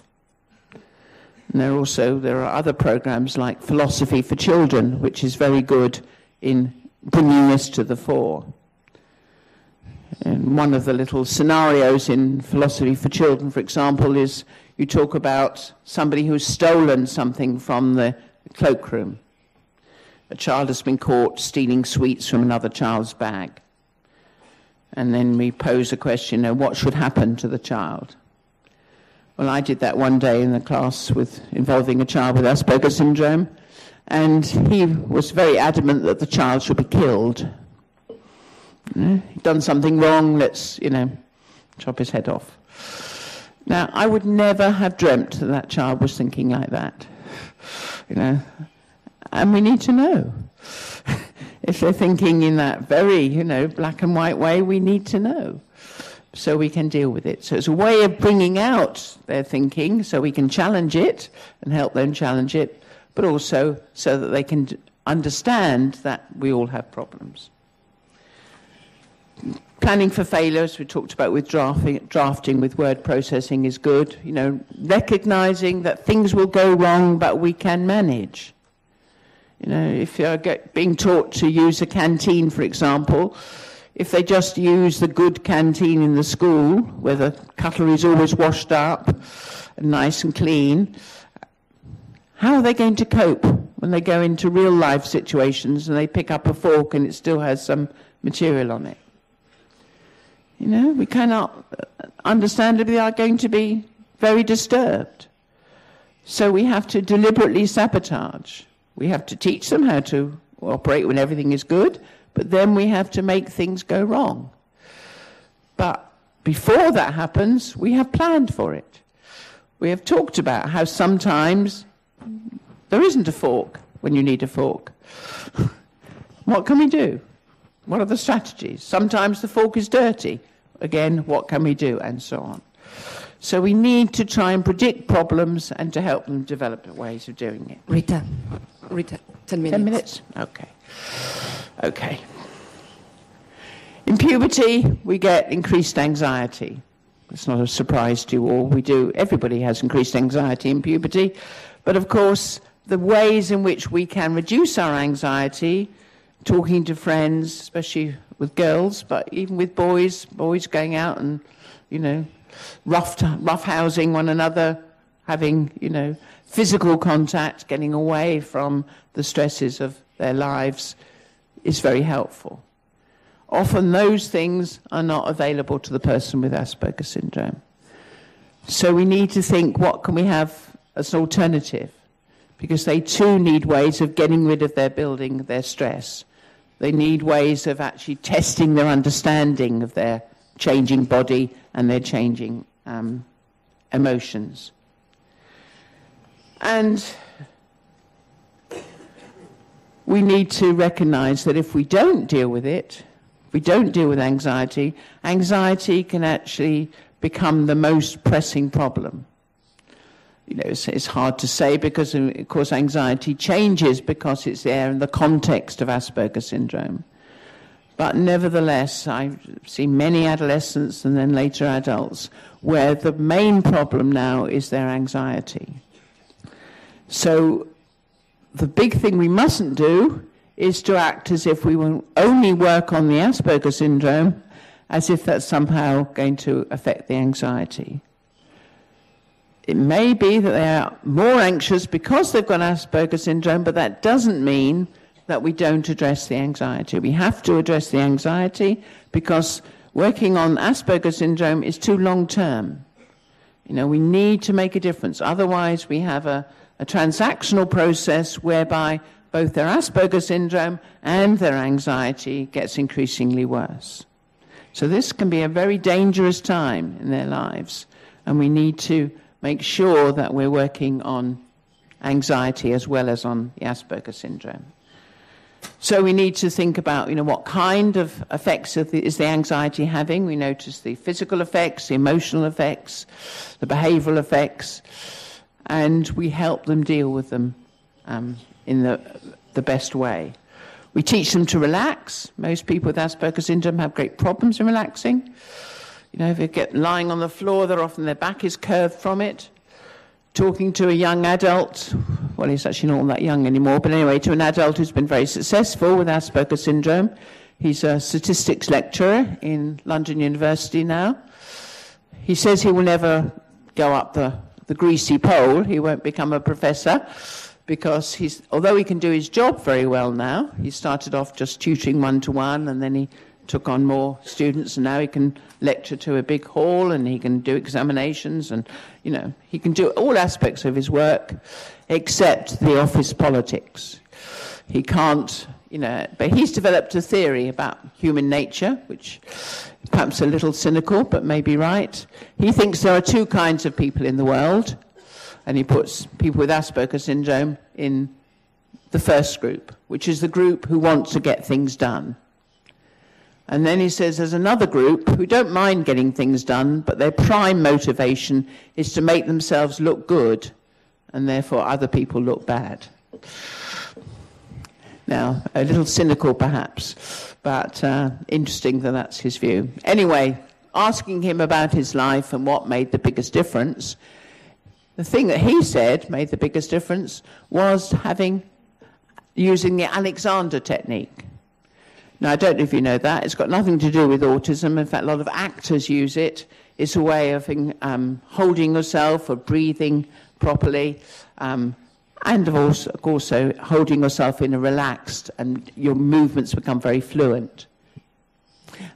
Speaker 2: And there are other programs like Philosophy for Children, which is very good in bringing this to the fore. And one of the little scenarios in Philosophy for Children, for example, is you talk about somebody who's stolen something from the cloakroom. A child has been caught stealing sweets from another child's bag. And then we pose a question, what should happen to the child? Well, I did that one day in the class involving a child with Asperger's syndrome, and he was very adamant that the child should be killed. He'd done something wrong, let's, chop his head off. Now, I would never have dreamt that that child was thinking like that, and we need to know. If they're thinking in that very, black and white way, we need to know so we can deal with it. So it's a way of bringing out their thinking so we can challenge it and help them challenge it, but also so that they can understand that we all have problems. Planning for failures, we talked about with drafting with word processing is good. Recognizing that things will go wrong, but we can manage. If you're being taught to use a canteen, for example, if they just use the good canteen in the school, where the cutlery is always washed up and nice and clean, how are they going to cope when they go into real life situations and they pick up a fork and it still has some material on it? We cannot, understandably, are going to be very disturbed. So we have to deliberately sabotage. We have to teach them how to operate when everything is good, but then we have to make things go wrong. But before that happens, we have planned for it. We have talked about how sometimes there isn't a fork when you need a fork. What can we do? What are the strategies? Sometimes the fork is dirty. Again, what can we do? And so on. So we need to try and predict problems and to help them develop ways of doing it.
Speaker 1: Rita, 10 minutes.
Speaker 2: 10 minutes? Okay. In puberty, we get increased anxiety. It's not a surprise to you all. Everybody has increased anxiety in puberty. But of course, the ways in which we can reduce our anxiety, talking to friends, especially with girls, but even with boys going out and, roughhousing one another, having, physical contact, getting away from the stresses of their lives is very helpful. Often those things are not available to the person with Asperger syndrome. So we need to think, what can we have as an alternative? Because they too need ways of getting rid of their stress. They need ways of actually testing their understanding of their changing body and their changing emotions. And we need to recognize that if we don't deal with it, if we don't deal with anxiety, anxiety can actually become the most pressing problem. It's hard to say because, of course, anxiety changes because it's there in the context of Asperger syndrome. But nevertheless, I've seen many adolescents and then later adults where the main problem now is their anxiety. So the big thing we mustn't do is to act as if we will only work on the Asperger syndrome, as if that's somehow going to affect the anxiety. It may be that they are more anxious because they've got Asperger syndrome, but that doesn't mean that we don't address the anxiety. We have to address the anxiety because working on Asperger syndrome is too long-term. We need to make a difference. Otherwise, we have a transactional process whereby both their Asperger syndrome and their anxiety gets increasingly worse. So this can be a very dangerous time in their lives, and we need to make sure that we're working on anxiety as well as on the Asperger syndrome. So we need to think about, what kind of effects is the anxiety having. We notice the physical effects, the emotional effects, the behavioral effects, and we help them deal with them in the best way. We teach them to relax. Most people with Asperger syndrome have great problems in relaxing. If they get lying on the floor, often their back is curved from it. Talking to a young adult, well, he's actually not all that young anymore, but anyway, to an adult who's been very successful with Asperger syndrome. He's a statistics lecturer in London University now. He says he will never go up the greasy pole. He won't become a professor because although he can do his job very well now, he started off just tutoring one-to-one and then he took on more students, and now he can lecture to a big hall and he can do examinations and, he can do all aspects of his work except the office politics. He can't, but he's developed a theory about human nature, which perhaps a little cynical, but maybe right. He thinks there are two kinds of people in the world, and he puts people with Asperger syndrome in the first group, which is the group who wants to get things done. And then he says there's another group who don't mind getting things done, but their prime motivation is to make themselves look good, and therefore other people look bad. Now, a little cynical perhaps, but interesting that that's his view. Anyway, asking him about his life and what made the biggest difference, the thing that he said made the biggest difference was using the Alexander technique. Now, I don't know if you know that. It's got nothing to do with autism. In fact, a lot of actors use it. It's a way of holding yourself or breathing properly, and also holding yourself in a relaxed, and your movements become very fluent.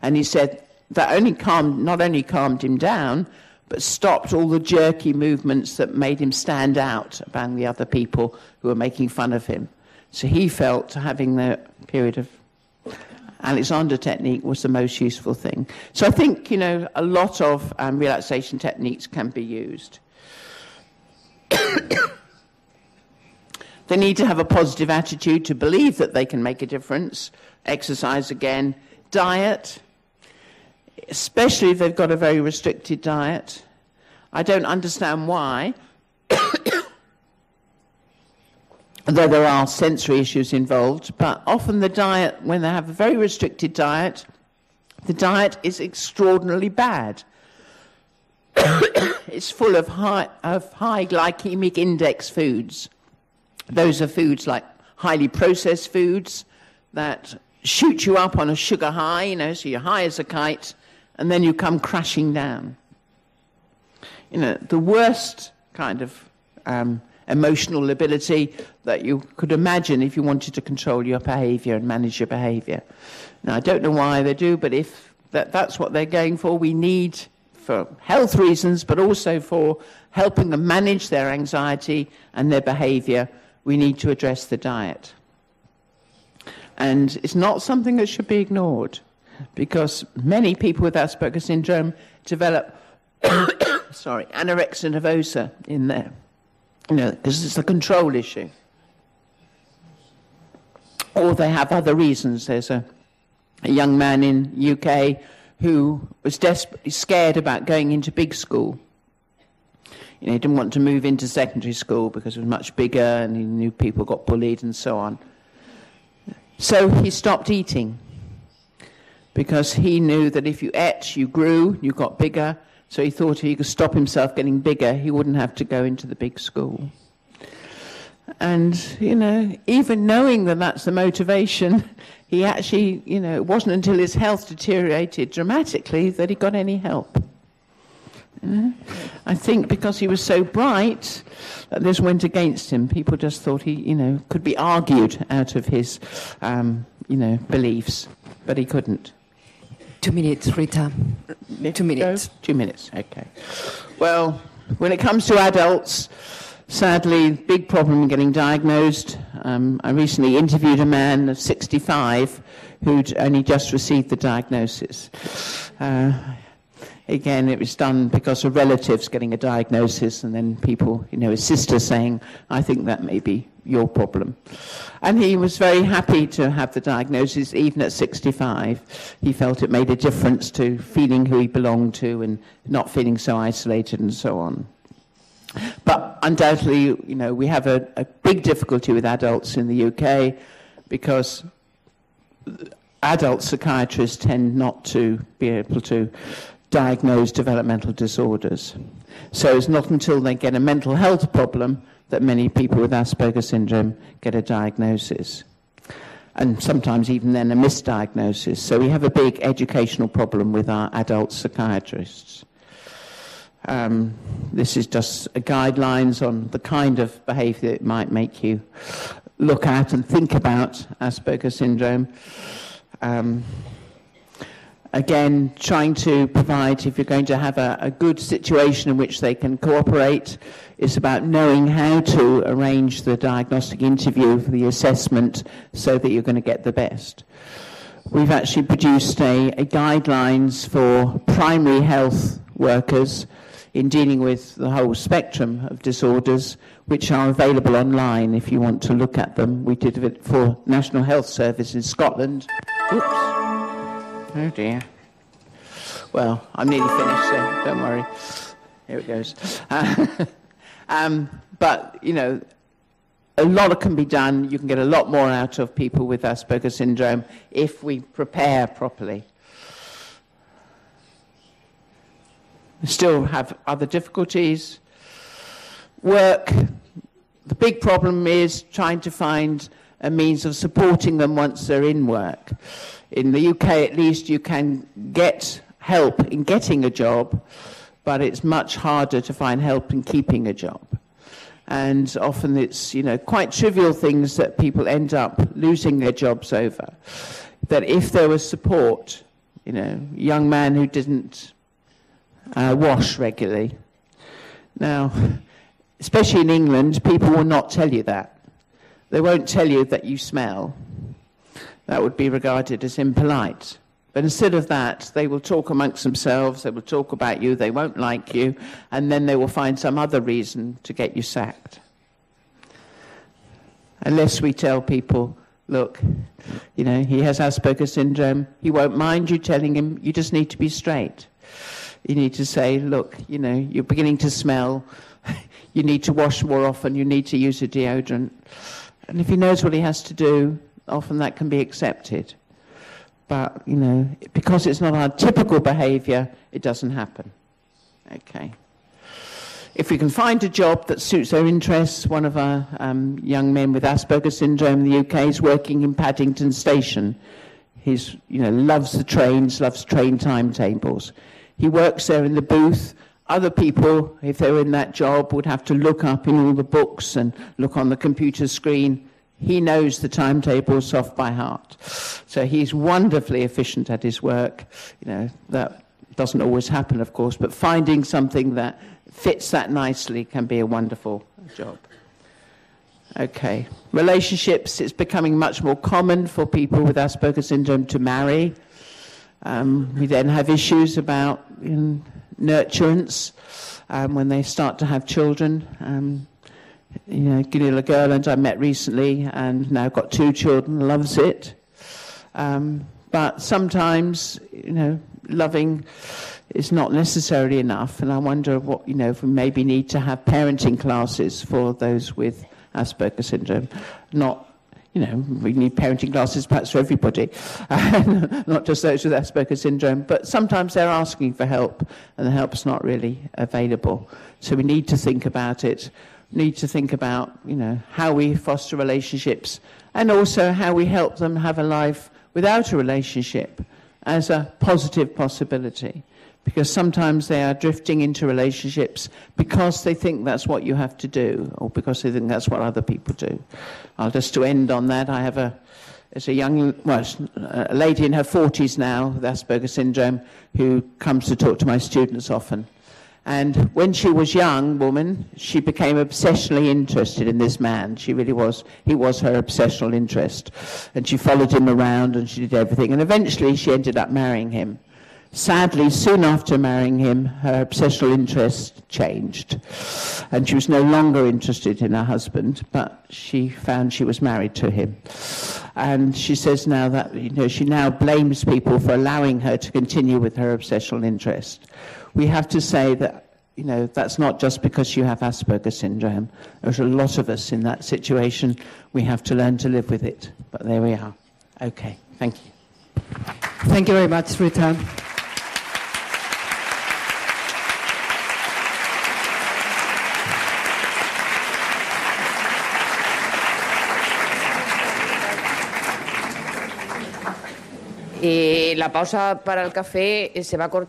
Speaker 2: And he said that not only calmed him down, but stopped all the jerky movements that made him stand out among the other people who were making fun of him. So he felt having the period of Alexander technique was the most useful thing. So I think, a lot of relaxation techniques can be used. They need to have a positive attitude to believe that they can make a difference. Exercise again. Diet, especially if they've got a very restricted diet. I don't understand why, though there are sensory issues involved, but often the diet, when they have a very restricted diet, the diet is extraordinarily bad. It's full of high glycemic index foods. Those are foods like highly processed foods that shoot you up on a sugar high, so you're high as a kite, and then you come crashing down. The worst kind of emotional lability that you could imagine if you wanted to control your behavior and manage your behavior. Now, I don't know why they do, but if that's what they're going for, we need, for health reasons, but also for helping them manage their anxiety and their behavior, we need to address the diet. And it's not something that should be ignored, because many people with Asperger syndrome develop anorexia nervosa in there, because it's a control issue. Or they have other reasons. There's a young man in UK who was desperately scared about going into big school. He didn't want to move into secondary school because it was much bigger and he knew people got bullied and so on. So he stopped eating because he knew that if you ate, you grew, you got bigger. So he thought if he could stop himself getting bigger, he wouldn't have to go into the big school. And, even knowing that that's the motivation, he actually, it wasn't until his health deteriorated dramatically that he got any help. I think because he was so bright that this went against him. People just thought he, could be argued out of his, beliefs, but he couldn't.
Speaker 1: 2 minutes, Rita. 2 minutes.
Speaker 2: 2 minutes, okay. Well, when it comes to adults, sadly, big problem getting diagnosed. I recently interviewed a man of 65 who'd only just received the diagnosis. Again, it was done because of relatives getting a diagnosis and then people, his sister saying, I think that may be your problem. And he was very happy to have the diagnosis, even at 65. He felt it made a difference to feeling who he belonged to and not feeling so isolated and so on. But undoubtedly, we have a big difficulty with adults in the UK because adult psychiatrists tend not to be able to diagnose developmental disorders. So it's not until they get a mental health problem that many people with Asperger syndrome get a diagnosis. And sometimes even then a misdiagnosis. So we have a big educational problem with our adult psychiatrists. This is just guidelines on the kind of behavior that might make you look at and think about Asperger syndrome. Again, trying to provide, if you're going to have a good situation in which they can cooperate, it's about knowing how to arrange the diagnostic interview for the assessment so that you're going to get the best. We've actually produced a guidelines for primary health workers in dealing with the whole spectrum of disorders, which are available online if you want to look at them. We did it for National Health Service in Scotland. Oops. Oh dear. Well, I'm nearly finished, so don't worry. Here it goes. But, a lot can be done. You can get a lot more out of people with Asperger syndrome if we prepare properly. We still have other difficulties. Work. The big problem is trying to find a means of supporting them once they're in work. In the UK, at least, you can get help in getting a job, but it's much harder to find help in keeping a job. And often it's, quite trivial things that people end up losing their jobs over. That if there was support, a young man who didn't wash regularly. Now, especially in England, people will not tell you that. They won't tell you that you smell. That would be regarded as impolite. But instead of that, they will talk amongst themselves, they will talk about you, they won't like you, and then they will find some other reason to get you sacked. Unless we tell people, look, you know, he has Asperger's syndrome, he won't mind you telling him, you just need to be straight. You need to say, look, you know, you're beginning to smell, you need to wash more often, you need to use a deodorant. And if he knows what he has to do, often that can be accepted. But, you know, because it's not our typical behaviour, it doesn't happen. Okay. If we can find a job that suits their interests, one of our young men with Asperger's syndrome in the UK is working in Paddington Station. He's, you know, loves the trains, loves train timetables. He works there in the booth. Other people, if they were in that job, would have to look up in all the books and look on the computer screen. He knows the timetables off by heart. So he's wonderfully efficient at his work. You know, that doesn't always happen, of course, but finding something that fits that nicely can be a wonderful job. Okay. Relationships, it's becoming much more common for people with Asperger's syndrome to marry. We then have issues about nurturance when they start to have children. You know, Gunilla Gerland I met recently and now got 2 children, loves it. But sometimes, you know, loving is not necessarily enough, and I wonder what, you know, if we maybe need to have parenting classes for those with Asperger's syndrome. Not, you know, we need parenting classes perhaps for everybody, not just those with Asperger's syndrome, but sometimes they're asking for help and the help's not really available. So we need to think about it, need to think about, you know, how we foster relationships and also how we help them have a life without a relationship as a positive possibility. Because sometimes they are drifting into relationships because they think that's what you have to do, or because they think that's what other people do. I'll just to end on that, I have a lady in her 40s now with Asperger's syndrome who comes to talk to my students often. And when she was a young woman, she became obsessionally interested in this man. She really was. He was her obsessional interest. And she followed him around and she did everything. And eventually she ended up marrying him. Sadly, soon after marrying him, her obsessional interest changed. And she was no longer interested in her husband, but she found she was married to him. And she says now that, you know, she now blames people for allowing her to continue with her obsessional interest. We have to say that, you know, that's not just because you have Asperger's syndrome. There's a lot of us in that situation. We have to learn to live with it. But there we are. Okay, thank you.
Speaker 1: Thank you very much, Rita.
Speaker 3: La pausa para el café se va a cortar.